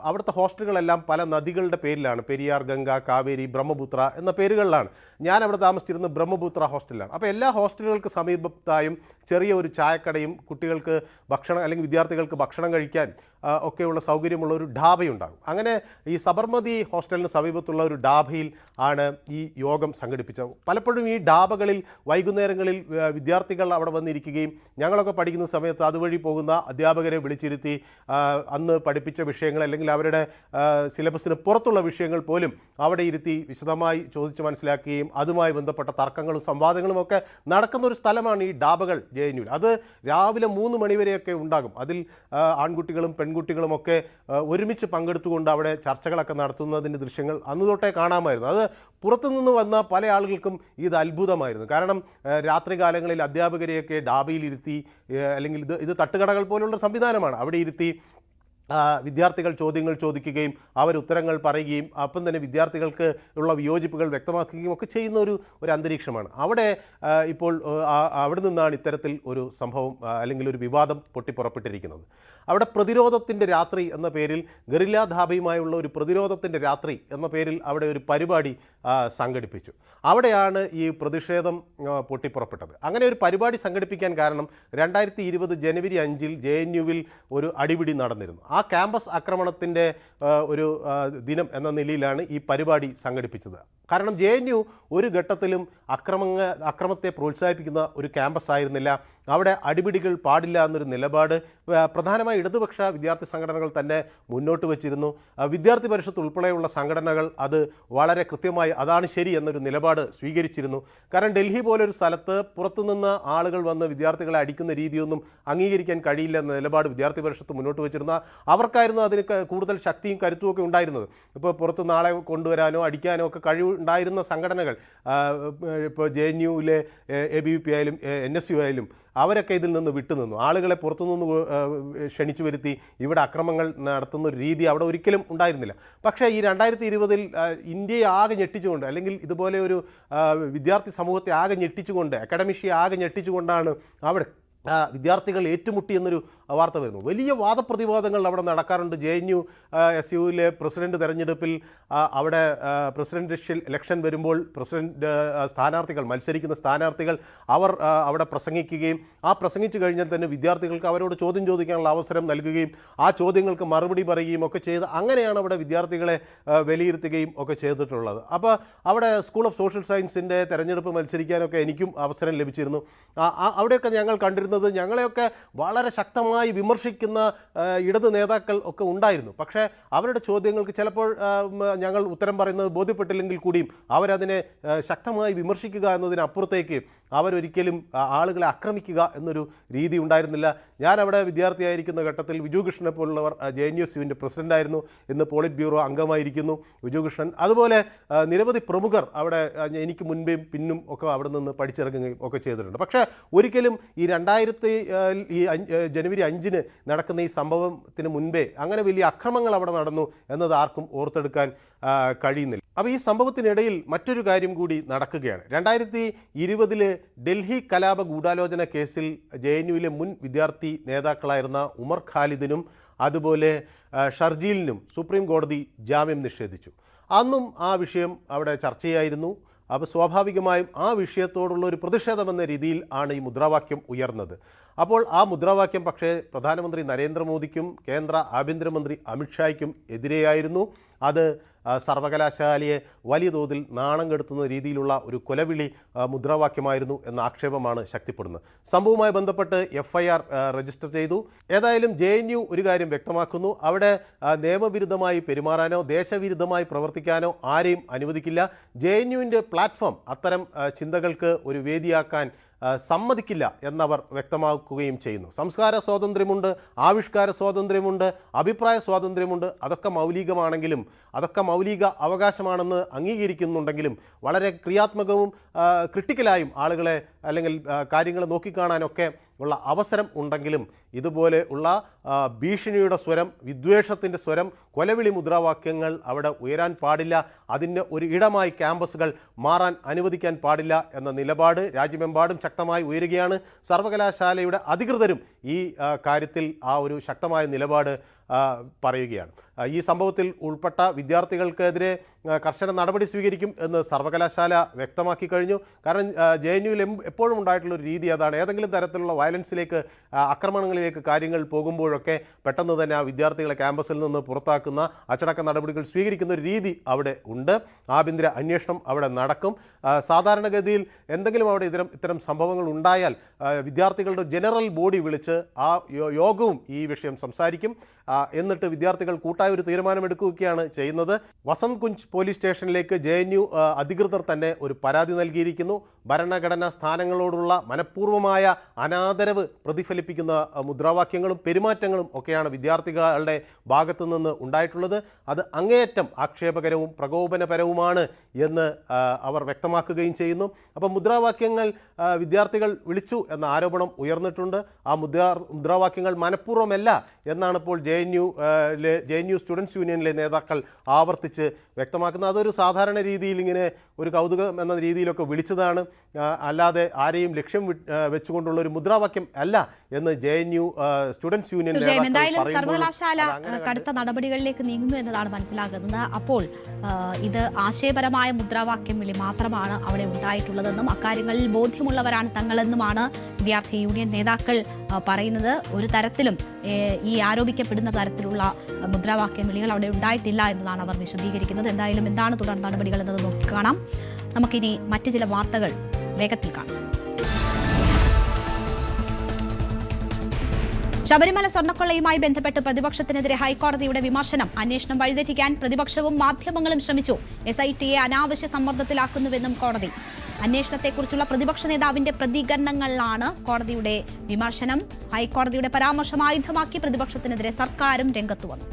അവിടുത്തെ ഹോസ്റ്റലുകളെല്ലാം പല നദികളുടെ പേരിലാണ്. പെരിയാർ, ഗംഗ, കാവേരി, ബ്രഹ്മപുത്ര എന്ന പേരുകളിലാണ്. ഞാൻ അവിടെ താമസിച്ചിരുന്നത് ബ്രഹ്മപുത്ര ഹോസ്റ്റലിലാണ്. അപ്പോൾ എല്ലാ ഹോസ്റ്റലുകൾക്ക് സമീപത്തായും ചെറിയ ഒരു ചായക്കടയും കുട്ടികൾക്ക് ഭക്ഷണം അല്ലെങ്കിൽ വിദ്യാർത്ഥികൾക്ക് ഭക്ഷണം കഴിക്കാൻ ഒക്കെയുള്ള സൗകര്യമുള്ള ഒരു ഡാബയുണ്ടാകും. അങ്ങനെ ഈ സബർമതി ഹോസ്റ്റലിന് സമീപത്തുള്ള ഒരു ഡാബയിൽ ആണ് ഈ യോഗം സംഘടിപ്പിച്ചത്. പലപ്പോഴും ഈ ഡാബകളിൽ വൈകുന്നേരങ്ങളിൽ വിദ്യാർത്ഥികൾ അവിടെ വന്നിരിക്കുകയും ഞങ്ങളൊക്കെ പഠിക്കുന്ന സമയത്ത് അതുവഴി പോകുന്ന അധ്യാപകരെ വിളിച്ചിരുത്തി അന്ന് പഠിപ്പിച്ച വിഷയങ്ങൾ അല്ലെങ്കിൽ അവരുടെ സിലബസിന് പുറത്തുള്ള വിഷയങ്ങൾ പോലും അവിടെ ഇരുത്തി വിശദമായി ചോദിച്ച് മനസ്സിലാക്കുകയും അതുമായി ബന്ധപ്പെട്ട തർക്കങ്ങളും സംവാദങ്ങളും ഒക്കെ നടക്കുന്ന ഒരു സ്ഥലമാണ് ഈ ഡാബകൾ JNU. അത് രാവിലെ 3 മണിവരെയൊക്കെ ഉണ്ടാകും. അതിൽ ആൺകുട്ടികളും പെൺകുട്ടികളുമൊക്കെ ഒരുമിച്ച് പങ്കെടുത്തുകൊണ്ട് അവിടെ ചർച്ചകളൊക്കെ നടത്തുന്നതിൻ്റെ ദൃശ്യങ്ങൾ അന്ന് തൊട്ടേ കാണാമായിരുന്നു. അത് പുറത്തുനിന്ന് വന്ന പല ആളുകൾക്കും ഇത് അത്ഭുതമായിരുന്നു. കാരണം രാത്രികാലങ്ങളിൽ അധ്യാപകരെയൊക്കെ ഡാബയിലിരുത്തി അല്ലെങ്കിൽ ഇത് തട്ടുകടകൾ പോലുള്ള സംവിധാനമാണ്. അവിടെ ഇരുത്തി വിദ്യാർത്ഥികൾ ചോദ്യങ്ങൾ ചോദിക്കുകയും അവർ ഉത്തരങ്ങൾ പറയുകയും അപ്പം തന്നെ വിദ്യാർത്ഥികൾക്ക് ഉള്ള വിയോജിപ്പുകൾ വ്യക്തമാക്കുകയും ഒക്കെ ചെയ്യുന്ന ഒരു അന്തരീക്ഷമാണ്. അവിടെ ഇപ്പോൾ അവിടെ നിന്നാണ് ഇത്തരത്തിൽ ഒരു സംഭവം അല്ലെങ്കിൽ ഒരു വിവാദം പൊട്ടിപ്പുറപ്പെട്ടിരിക്കുന്നത്. അവിടെ പ്രതിരോധത്തിൻ്റെ രാത്രി എന്ന പേരിൽ ഗറില്ല ധാബയുമായുള്ള ഒരു പ്രതിരോധത്തിൻ്റെ രാത്രി എന്ന പേരിൽ അവിടെ ഒരു പരിപാടി സംഘടിപ്പിച്ചു. അവിടെയാണ് ഈ പ്രതിഷേധം പൊട്ടിപ്പുറപ്പെട്ടത്. അങ്ങനെ ഒരു പരിപാടി സംഘടിപ്പിക്കാൻ കാരണം 2020 ജനുവരി 5 JNUവിൽ ഒരു അടിപിടി നടന്നിരുന്നു. ആ ക്യാമ്പസ് ആക്രമണത്തിൻ്റെ ഒരു ദിനം എന്ന നിലയിലാണ് ഈ പരിപാടി സംഘടിപ്പിച്ചത്. കാരണം JNU ഒരു ഘട്ടത്തിലും അക്രമത്തെ പ്രോത്സാഹിപ്പിക്കുന്ന ഒരു ക്യാമ്പസ് ആയിരുന്നില്ല. അവിടെ അടിപിടികൾ പാടില്ല എന്നൊരു നിലപാട് പ്രധാനമായി ഇടതുപക്ഷ വിദ്യാർത്ഥി സംഘടനകൾ തന്നെ മുന്നോട്ട് വച്ചിരുന്നു. വിദ്യാർത്ഥി പരിഷത്ത് ഉൾപ്പെടെയുള്ള സംഘടനകൾ അത് വളരെ കൃത്യമായി അതാണ് ശരി എന്നൊരു നിലപാട് സ്വീകരിച്ചിരുന്നു. കാരണം ഡൽഹി പോലൊരു സ്ഥലത്ത് പുറത്തുനിന്ന് ആളുകൾ വന്ന് വിദ്യാർത്ഥികളെ അടിക്കുന്ന രീതിയൊന്നും അംഗീകരിക്കാൻ കഴിയില്ല എന്ന നിലപാട് വിദ്യാർത്ഥി പരിഷത്ത് മുന്നോട്ട് വച്ചിരുന്ന അവർക്കായിരുന്നു അതിന് കൂടുതൽ ശക്തിയും കരുത്തും ഒക്കെ ഉണ്ടായിരുന്നത്. ഇപ്പോൾ പുറത്തുനിന്ന് ആളെ കൊണ്ടുവരാനോ അടിക്കാനോ ഒക്കെ കഴിവുണ്ടായിരുന്ന സംഘടനകൾ ഇപ്പോൾ JNUവിലെ ABVP ആയാലും NSU ആയാലും അവരൊക്കെ ഇതിൽ നിന്ന് വിട്ടുനിന്നു. ആളുകളെ പുറത്തുനിന്ന് ക്ഷണിച്ചു വരുത്തി ഇവിടെ അക്രമങ്ങൾ നടത്തുന്ന ഒരു രീതി അവിടെ ഒരിക്കലും ഉണ്ടായിരുന്നില്ല. പക്ഷേ ഈ 2020 ഇന്ത്യയെ ആകെ ഞെട്ടിച്ചുകൊണ്ട് അല്ലെങ്കിൽ ഇതുപോലെ ഒരു വിദ്യാർത്ഥി സമൂഹത്തെ ആകെ ഞെട്ടിച്ചുകൊണ്ട് അക്കാഡമിഷിയെ ആകെ ഞെട്ടിച്ചുകൊണ്ടാണ് അവിടെ വിദ്യാർത്ഥികൾ ഏറ്റുമുട്ടി എന്നൊരു വാർത്ത വരുന്നു. വലിയ വാദപ്രതിവാദങ്ങൾ അവിടെ നടക്കാറുണ്ട്. JNU SUവിലെ പ്രസിഡന്റ് തെരഞ്ഞെടുപ്പിൽ അവിടെ പ്രസിഡൻഷ്യൽ ഇലക്ഷൻ വരുമ്പോൾ സ്ഥാനാർത്ഥികൾ മത്സരിക്കുന്ന സ്ഥാനാർത്ഥികൾ അവർ അവിടെ പ്രസംഗിക്കുകയും പ്രസംഗിച്ചു കഴിഞ്ഞാൽ തന്നെ വിദ്യാർത്ഥികൾക്ക് അവരോട് ചോദ്യം ചോദിക്കാനുള്ള അവസരം നൽകുകയും ആ ചോദ്യങ്ങൾക്ക് മറുപടി പറയുകയും ഒക്കെ ചെയ്ത് അങ്ങനെയാണ് അവിടെ വിദ്യാർത്ഥികളെ വിലയിരുത്തുകയും ഒക്കെ ചെയ്തിട്ടുള്ളത്. അപ്പോൾ അവിടെ സ്കൂൾ ഓഫ് സോഷ്യൽ സയൻസിൻ്റെ തെരഞ്ഞെടുപ്പ് മത്സരിക്കാനൊക്കെ എനിക്കും അവസരം ലഭിച്ചിരുന്നു. അവിടെയൊക്കെ ഞങ്ങൾ കണ്ടിരുന്നത് ഞങ്ങളെയൊക്കെ വളരെ ശക്തമായി വിമർശിക്കുന്ന ഇടത് നേതാക്കൾ ഒക്കെ ഉണ്ടായിരുന്നു. പക്ഷേ അവരുടെ ചോദ്യങ്ങൾക്ക് ചിലപ്പോൾ ഞങ്ങൾ ഉത്തരം പറയുന്നത് ബോധ്യപ്പെട്ടില്ലെങ്കിൽ കൂടിയും അവരതിനെ ശക്തമായി വിമർശിക്കുക എന്നതിനപ്പുറത്തേക്ക് അവരൊരിക്കലും ആളുകളെ ആക്രമിക്കുക എന്നൊരു രീതി ഉണ്ടായിരുന്നില്ല. ഞാൻ അവിടെ വിദ്യാർത്ഥിയായിരിക്കുന്ന ഘട്ടത്തിൽ വിജു കൃഷ്ണനെ പോലുള്ളവർ JNUവിൻ്റെ പ്രസിഡൻ്റായിരുന്നു. ഇന്ന് പോളിറ്റ് ബ്യൂറോ അംഗമായിരിക്കുന്നു വിജു കൃഷ്ണൻ. അതുപോലെ നിരവധി പ്രമുഖർ അവിടെ എനിക്ക് മുൻപേയും പിന്നും ഒക്കെ അവിടെ നിന്ന് പഠിച്ചിറങ്ങുകയും ഒക്കെ ചെയ്തിട്ടുണ്ട്. പക്ഷേ ഒരിക്കലും ഈ ജനുവരി 5 നടക്കുന്ന ഈ സംഭവത്തിന് മുൻപേ അങ്ങനെ വലിയ അക്രമങ്ങൾ അവിടെ നടന്നു എന്നത് ആർക്കും ഓർത്തെടുക്കാൻ കഴിയുന്നില്ല. അപ്പോൾ ഈ സംഭവത്തിനിടയിൽ മറ്റൊരു കാര്യം കൂടി നടക്കുകയാണ്. 2020 ഡൽഹി കലാപ ഗൂഢാലോചന കേസിൽ JNUവിലെ മുൻ വിദ്യാർത്ഥി നേതാക്കളായിരുന്ന ഉമർ ഖാലിദിനും അതുപോലെ ഷർജീലിനും സുപ്രീം കോടതി ജാമ്യം നിഷേധിച്ചു. അന്നും ആ വിഷയം അവിടെ ചർച്ചയായിരുന്നു. അപ്പോൾ സ്വാഭാവികമായും ആ വിഷയത്തോടുള്ള ഒരു പ്രതിഷേധമെന്ന രീതിയിൽ ആണ് ഈ മുദ്രാവാക്യം ഉയർന്നത്. അപ്പോൾ ആ മുദ്രാവാക്യം പക്ഷേ പ്രധാനമന്ത്രി നരേന്ദ്രമോദിക്കും കേന്ദ്ര ആഭ്യന്തരമന്ത്രി അമിത്ഷായ്ക്കും എതിരെയായിരുന്നു. അത് സർവകലാശാലയെ വലിയ തോതിൽ നാണം കെടുത്തുന്ന രീതിയിലുള്ള ഒരു കൊലവിളി മുദ്രാവാക്യമായിരുന്നു എന്ന ആക്ഷേപമാണ് ശക്തിപ്പെടുന്നത്. സംഭവവുമായി ബന്ധപ്പെട്ട് FIR രജിസ്റ്റർ ചെയ്തു. ഏതായാലും JNU ഒരു കാര്യം വ്യക്തമാക്കുന്നു, അവിടെ നിയമവിരുദ്ധമായി പെരുമാറാനോ ദേശവിരുദ്ധമായി പ്രവർത്തിക്കാനോ ആരെയും അനുവദിക്കില്ല. JNUവിൻ്റെ പ്ലാറ്റ്ഫോം അത്തരം ചിന്തകൾക്ക് ഒരു വേദിയാക്കാൻ സമ്മതിക്കില്ല എന്നവർ വ്യക്തമാക്കുകയും ചെയ്യുന്നു. സംസ്കാര സ്വാതന്ത്ര്യമുണ്ട്, ആവിഷ്കാര സ്വാതന്ത്ര്യമുണ്ട്, അഭിപ്രായ സ്വാതന്ത്ര്യമുണ്ട്. അതൊക്കെ മൗലികമാണെങ്കിലും അതൊക്കെ മൗലിക അവകാശമാണെന്ന് അംഗീകരിക്കുന്നുണ്ടെങ്കിലും വളരെ ക്രിയാത്മകവും ക്രിട്ടിക്കലായും ആളുകളെ അല്ലെങ്കിൽ കാര്യങ്ങൾ നോക്കിക്കാണാനൊക്കെ ഉള്ള അവസരം ഉണ്ടെങ്കിലും ഇതുപോലെ ഉള്ള ഭീഷണിയുടെ സ്വരം, വിദ്വേഷത്തിൻ്റെ സ്വരം, കൊലവിളി മുദ്രാവാക്യങ്ങൾ അവിടെ ഉയരാൻ പാടില്ല. അതിന് ഒരു ഇടമായി ക്യാമ്പസുകൾ മാറാൻ അനുവദിക്കാൻ പാടില്ല എന്ന നിലപാട് രാജ്യമെമ്പാടും ശക്തമായി ഉയരുകയാണ്. സർവകലാശാലയുടെ അധികൃതരും ഈ കാര്യത്തിൽ ആ ഒരു ശക്തമായ നിലപാട് പറയുകയാണ്. ഈ സംഭവത്തിൽ ഉൾപ്പെട്ട വിദ്യാർത്ഥികൾക്കെതിരെ കർശന നടപടി സ്വീകരിക്കും എന്ന് സർവകലാശാല വ്യക്തമാക്കി കഴിഞ്ഞു. കാരണം JNUവിൽ എപ്പോഴും ഉണ്ടായിട്ടുള്ളൊരു രീതി അതാണ്. ഏതെങ്കിലും തരത്തിലുള്ള വയലൻസിലേക്ക്, ആക്രമണങ്ങളിലേക്ക് കാര്യങ്ങൾ പോകുമ്പോഴൊക്കെ പെട്ടെന്ന് തന്നെ ആ വിദ്യാർത്ഥികളെ ക്യാമ്പസിൽ നിന്ന് പുറത്താക്കുന്ന അച്ചടക്ക നടപടികൾ സ്വീകരിക്കുന്ന ഒരു രീതി അവിടെ ഉണ്ട്. ആഭ്യന്തര അന്വേഷണം അവിടെ നടക്കും. സാധാരണഗതിയിൽ എന്തെങ്കിലും അവിടെ ഇത്തരം സംഭവങ്ങൾ ഉണ്ടായാൽ വിദ്യാർത്ഥികളുടെ ജനറൽ ബോഡി വിളിച്ച് ആ യോഗവും ഈ വിഷയം സംസാരിക്കും. എന്നിട്ട് വിദ്യാർത്ഥികൾ കൂട്ടായ ഒരു തീരുമാനമെടുക്കുകയാണ് ചെയ്യുന്നത്. വസന്ത് കുഞ്ച് പോലീസ് സ്റ്റേഷനിലേക്ക് JNU അധികൃതർ തന്നെ ഒരു പരാതി നൽകിയിരിക്കുന്നു. ഭരണഘടനാ സ്ഥാനങ്ങളോടുള്ള മനഃപൂർവ്വമായ അനാദരവ് പ്രതിഫലിപ്പിക്കുന്ന മുദ്രാവാക്യങ്ങളും പെരുമാറ്റങ്ങളും ഒക്കെയാണ് വിദ്യാർത്ഥികളുടെ ഭാഗത്തു നിന്ന് ഉണ്ടായിട്ടുള്ളത്. അത് അങ്ങേയറ്റം ആക്ഷേപകരവും പ്രകോപനപരവുമാണ് എന്ന് അവർ വ്യക്തമാക്കുകയും ചെയ്യുന്നു. അപ്പം മുദ്രാവാക്യങ്ങൾ വിദ്യാർത്ഥികൾ വിളിച്ചു എന്ന ആരോപണം ഉയർന്നിട്ടുണ്ട്. ആ മുദ്രാവാക്യങ്ങൾ മനഃപൂർവ്വമല്ല എന്നാണ് ഇപ്പോൾ JNU സ്റ്റുഡൻസ് യൂണിയനിലെ നേതാക്കൾ ആവർത്തിച്ച് വ്യക്തമാക്കുന്നത്. അതൊരു സാധാരണ രീതിയിൽ ഇങ്ങനെ ഒരു കൗതുകം എന്ന രീതിയിലൊക്കെ വിളിച്ചതാണ്, അല്ലാതെ ആരെയും ലക്ഷ്യം വെച്ചുകൊണ്ടുള്ള ഒരു മുദ്രാവാക്യം അല്ല എന്ന് JNU സ്റ്റുഡൻസ് യൂണിയൻ എന്തായാലും സർവകലാശാല കടുത്ത നടപടികളിലേക്ക് നീങ്ങുന്നു എന്നതാണ് മനസ്സിലാകുന്നത്. അപ്പോൾ ഇത് ആശയപരമായ മുദ്രാവാക്യം വിളി മാത്രമാണ് അവിടെ ഉണ്ടായിട്ടുള്ളതെന്നും അക്കാര്യങ്ങളിൽ ബോധ്യമുള്ളവരാണ് തങ്ങളെന്നുമാണ് വിദ്യാർത്ഥി യൂണിയൻ നേതാക്കൾ പറയുന്നത്. ഒരു തരത്തിലും ഈ ആരോപിക്കപ്പെടുന്ന തരത്തിലുള്ള മുദ്രാവാക്യം വിളികൾ അവിടെ ഉണ്ടായിട്ടില്ല എന്നതാണ് അവർ വിശദീകരിക്കുന്നത്. എന്തായാലും എന്താണ് തുടർ നടപടികൾ എന്നത് നോക്കിക്കാണാം. നമുക്കിനി മറ്റു ചില വാർത്തകൾ വേഗത്തിൽ കാണാം. ശബരിമല സ്വർണ്ണക്കൊള്ളയുമായി ബന്ധപ്പെട്ട് പ്രതിപക്ഷത്തിനെതിരെ ഹൈക്കോടതിയുടെ വിമർശനം. അന്വേഷണം വഴിതെറ്റിക്കാൻ പ്രതിപക്ഷവും മാധ്യമങ്ങളും ശ്രമിച്ചു. SITയെ അനാവശ്യ സമ്മർദ്ദത്തിലാക്കുന്നുവെന്നും കോടതി. അന്വേഷണത്തെക്കുറിച്ചുള്ള പ്രതിപക്ഷ നേതാവിന്റെ പ്രതികരണങ്ങളിലാണ് കോടതിയുടെ വിമർശനം. ഹൈക്കോടതിയുടെ പരാമർശം ആയുധമാക്കി പ്രതിപക്ഷത്തിനെതിരെ സർക്കാരും രംഗത്തു വന്നു.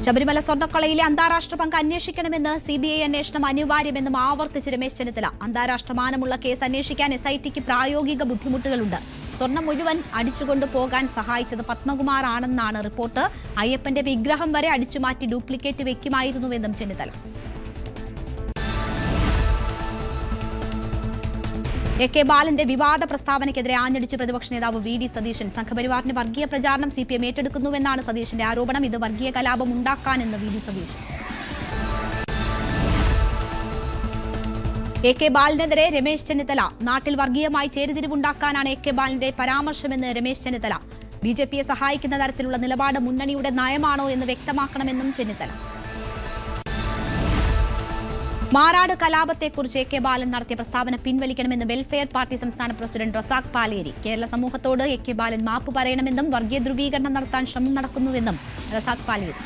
ശബരിമല സ്വർണ്ണക്കൊള്ളയിലെ അന്താരാഷ്ട്ര പങ്ക് അന്വേഷിക്കണമെന്ന് CBI അന്വേഷണം അനിവാര്യമെന്നും ആവർത്തിച്ച് രമേശ് ചെന്നിത്തല. അന്താരാഷ്ട്ര മാനമുള്ള കേസ് അന്വേഷിക്കാൻ SITക്ക് പ്രായോഗിക ബുദ്ധിമുട്ടുകളുണ്ട്. സ്വർണം മുഴുവൻ അടിച്ചുകൊണ്ടു പോകാൻ സഹായിച്ചത് പത്മകുമാർ ആണെന്നാണ് റിപ്പോർട്ട്. അയ്യപ്പന്റെ വിഗ്രഹം വരെ അടിച്ചുമാറ്റി ഡ്യൂപ്ലിക്കേറ്റ് വെക്കുമായിരുന്നുവെന്നും ചെന്നിത്തല. AK ബാലന്റെ വിവാദ പ്രസ്താവനയ്ക്കെതിരെ ആഞ്ഞടിച്ച് പ്രതിപക്ഷ നേതാവ് VD സതീശൻ. സംഘപരിവാറിന്റെ വർഗീയ പ്രചാരണം CPM ഏറ്റെടുക്കുന്നുവെന്നാണ് സതീശന്റെ ആരോപണം. ഇത് വർഗീയ കലാപം ഉണ്ടാക്കാനെന്ന് VD സതീശൻ. AK ബാലനെതിരെ രമേശ് ചെന്നിത്തല. നാട്ടിൽ വർഗീയമായി ചേരിതിരിവുണ്ടാക്കാനാണ് AK ബാലന്റെ പരാമർശമെന്ന് രമേശ് ചെന്നിത്തല. BJPയെ സഹായിക്കുന്ന തരത്തിലുള്ള നിലപാട് മുന്നണിയുടെ നയമാണോ എന്ന് വ്യക്തമാക്കണമെന്നും ചെന്നിത്തല. മാറാട് കലാപത്തെക്കുറിച്ച് AK ബാലൻ നടത്തിയ പ്രസ്താവന പിൻവലിക്കണമെന്ന് വെൽഫെയർ പാർട്ടി സംസ്ഥാന പ്രസിഡന്റ് റസാഖ് പാലേരി. കേരള സമൂഹത്തോട് AK ബാലൻ മാപ്പ് പറയണമെന്നും വർഗീയ ധ്രുവീകരണം നടത്താൻ ശ്രമം നടക്കുന്നുവെന്നും റസാഖ് പാലേരി.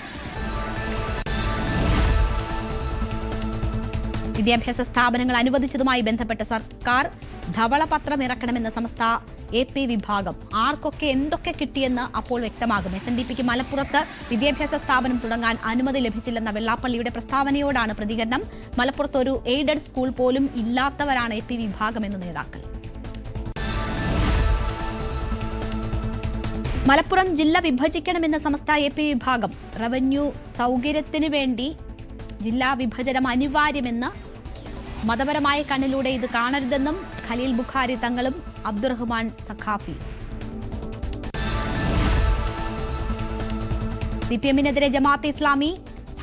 വിദ്യാഭ്യാസ സ്ഥാപനങ്ങൾ അനുവദിച്ചതുമായി ബന്ധപ്പെട്ട് സർക്കാർ ധവളപത്രം ഇറക്കണമെന്ന് സമസ്ത AP വിഭാഗം. ആർക്കൊക്കെ എന്തൊക്കെ കിട്ടിയെന്ന് അപ്പോൾ വ്യക്തമാകും. SNDPക്ക് മലപ്പുറത്ത് വിദ്യാഭ്യാസ സ്ഥാപനം തുടങ്ങാൻ അനുമതി ലഭിച്ചില്ലെന്ന വെള്ളാപ്പള്ളിയുടെ പ്രസ്താവനയോടാണ് പ്രതികരണം. മലപ്പുറത്ത് ഒരു എയ്ഡഡ് സ്കൂൾ പോലും ഇല്ലാത്തവരാണ് AP വിഭാഗമെന്ന് നേതാക്കൾ. മലപ്പുറം ജില്ല വിഭജിക്കണമെന്ന സമസ്ത AP വിഭാഗം. റവന്യൂ സൗകര്യത്തിനു വേണ്ടി ജില്ലാ വിഭജനം അനിവാര്യമെന്ന് മതപരമായ കണ്ണിലൂടെ ഇത് കാണരുതെന്നും ഖലീൽ ബുഖാരി തങ്ങളും അബ്ദുറഹ്മാൻ സഖാഫി. CPMനെതിരെ ജമാഅത്തെ ഇസ്ലാമി.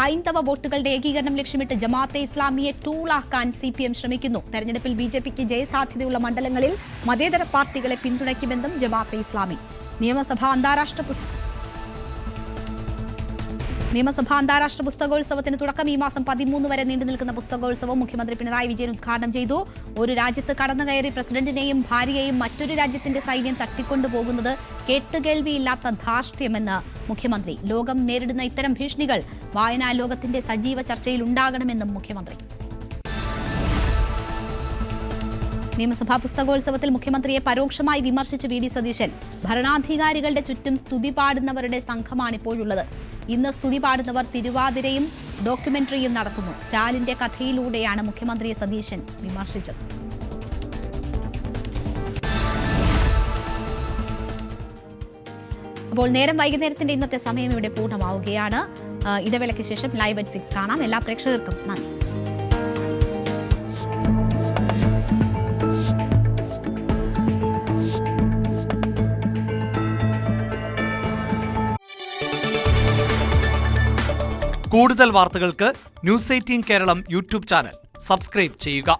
ഹൈന്ദവ വോട്ടുകളുടെ ഏകീകരണം ലക്ഷ്യമിട്ട് ജമാഅത്തെ ഇസ്ലാമിയെ ടൂളാക്കാൻ CPM ശ്രമിക്കുന്നു. തെരഞ്ഞെടുപ്പിൽ BJPക്ക് ജയസാധ്യതയുള്ള മണ്ഡലങ്ങളിൽ മതേതര പാർട്ടികളെ പിന്തുണയ്ക്കുമെന്നും ജമാഅത്തെ ഇസ്ലാമി. നിയമസഭാ അന്താരാഷ്ട്ര പുസ്തകോത്സവത്തിന് തുടക്കം. ഈ മാസം 13 വരെ നീണ്ടുനിൽക്കുന്ന പുസ്തകോത്സവം മുഖ്യമന്ത്രി പിണറായി വിജയൻ ഉദ്ഘാടനം ചെയ്തു. ഒരു രാജ്യത്ത് കടന്നുകയറി പ്രസിഡന്റിനെയും ഭാര്യയെയും മറ്റൊരു രാജ്യത്തിന്റെ സൈന്യം തട്ടിക്കൊണ്ടുപോകുന്നത് കേട്ടുകേൾവിയില്ലാത്ത ധാർഷ്ട്യമെന്ന് മുഖ്യമന്ത്രി. ലോകം നേരിടുന്ന ഇത്തരം ഭീഷണികൾ വായനാ ലോകത്തിന്റെ സജീവ ചർച്ചയിൽ ഉണ്ടാകണമെന്നും മുഖ്യമന്ത്രി. നിയമസഭാ പുസ്തകോത്സവത്തിൽ മുഖ്യമന്ത്രിയെ പരോക്ഷമായി വിമർശിച്ച് VD സതീശൻ. ഭരണാധികാരികളുടെ ചുറ്റും സ്തുതി പാടുന്നവരുടെ സംഘമാണിപ്പോഴുള്ളത്. ഇന്ന് സ്തുതി പാടുന്നവർ തിരുവാതിരയും ഡോക്യുമെന്ററിയും നടത്തുന്നു. സ്റ്റാലിന്റെ കഥയിലൂടെയാണ് മുഖ്യമന്ത്രിയെ സതീശൻ വിമർശിച്ചത്. അപ്പോൾ വൈകുന്നേരത്തിന്റെ ഇന്നത്തെ സമയം ഇവിടെ പൂർണ്ണമാവുകയാണ്. ഇടവേളയ്ക്ക് ശേഷം ലൈവ് at 6 കാണാം. എല്ലാ പ്രേക്ഷകർക്കും നന്ദി. കൂടുതൽ വാർത്തകൾക്ക് News 18 Keralam YouTube channel subscribe ചെയ്യുക.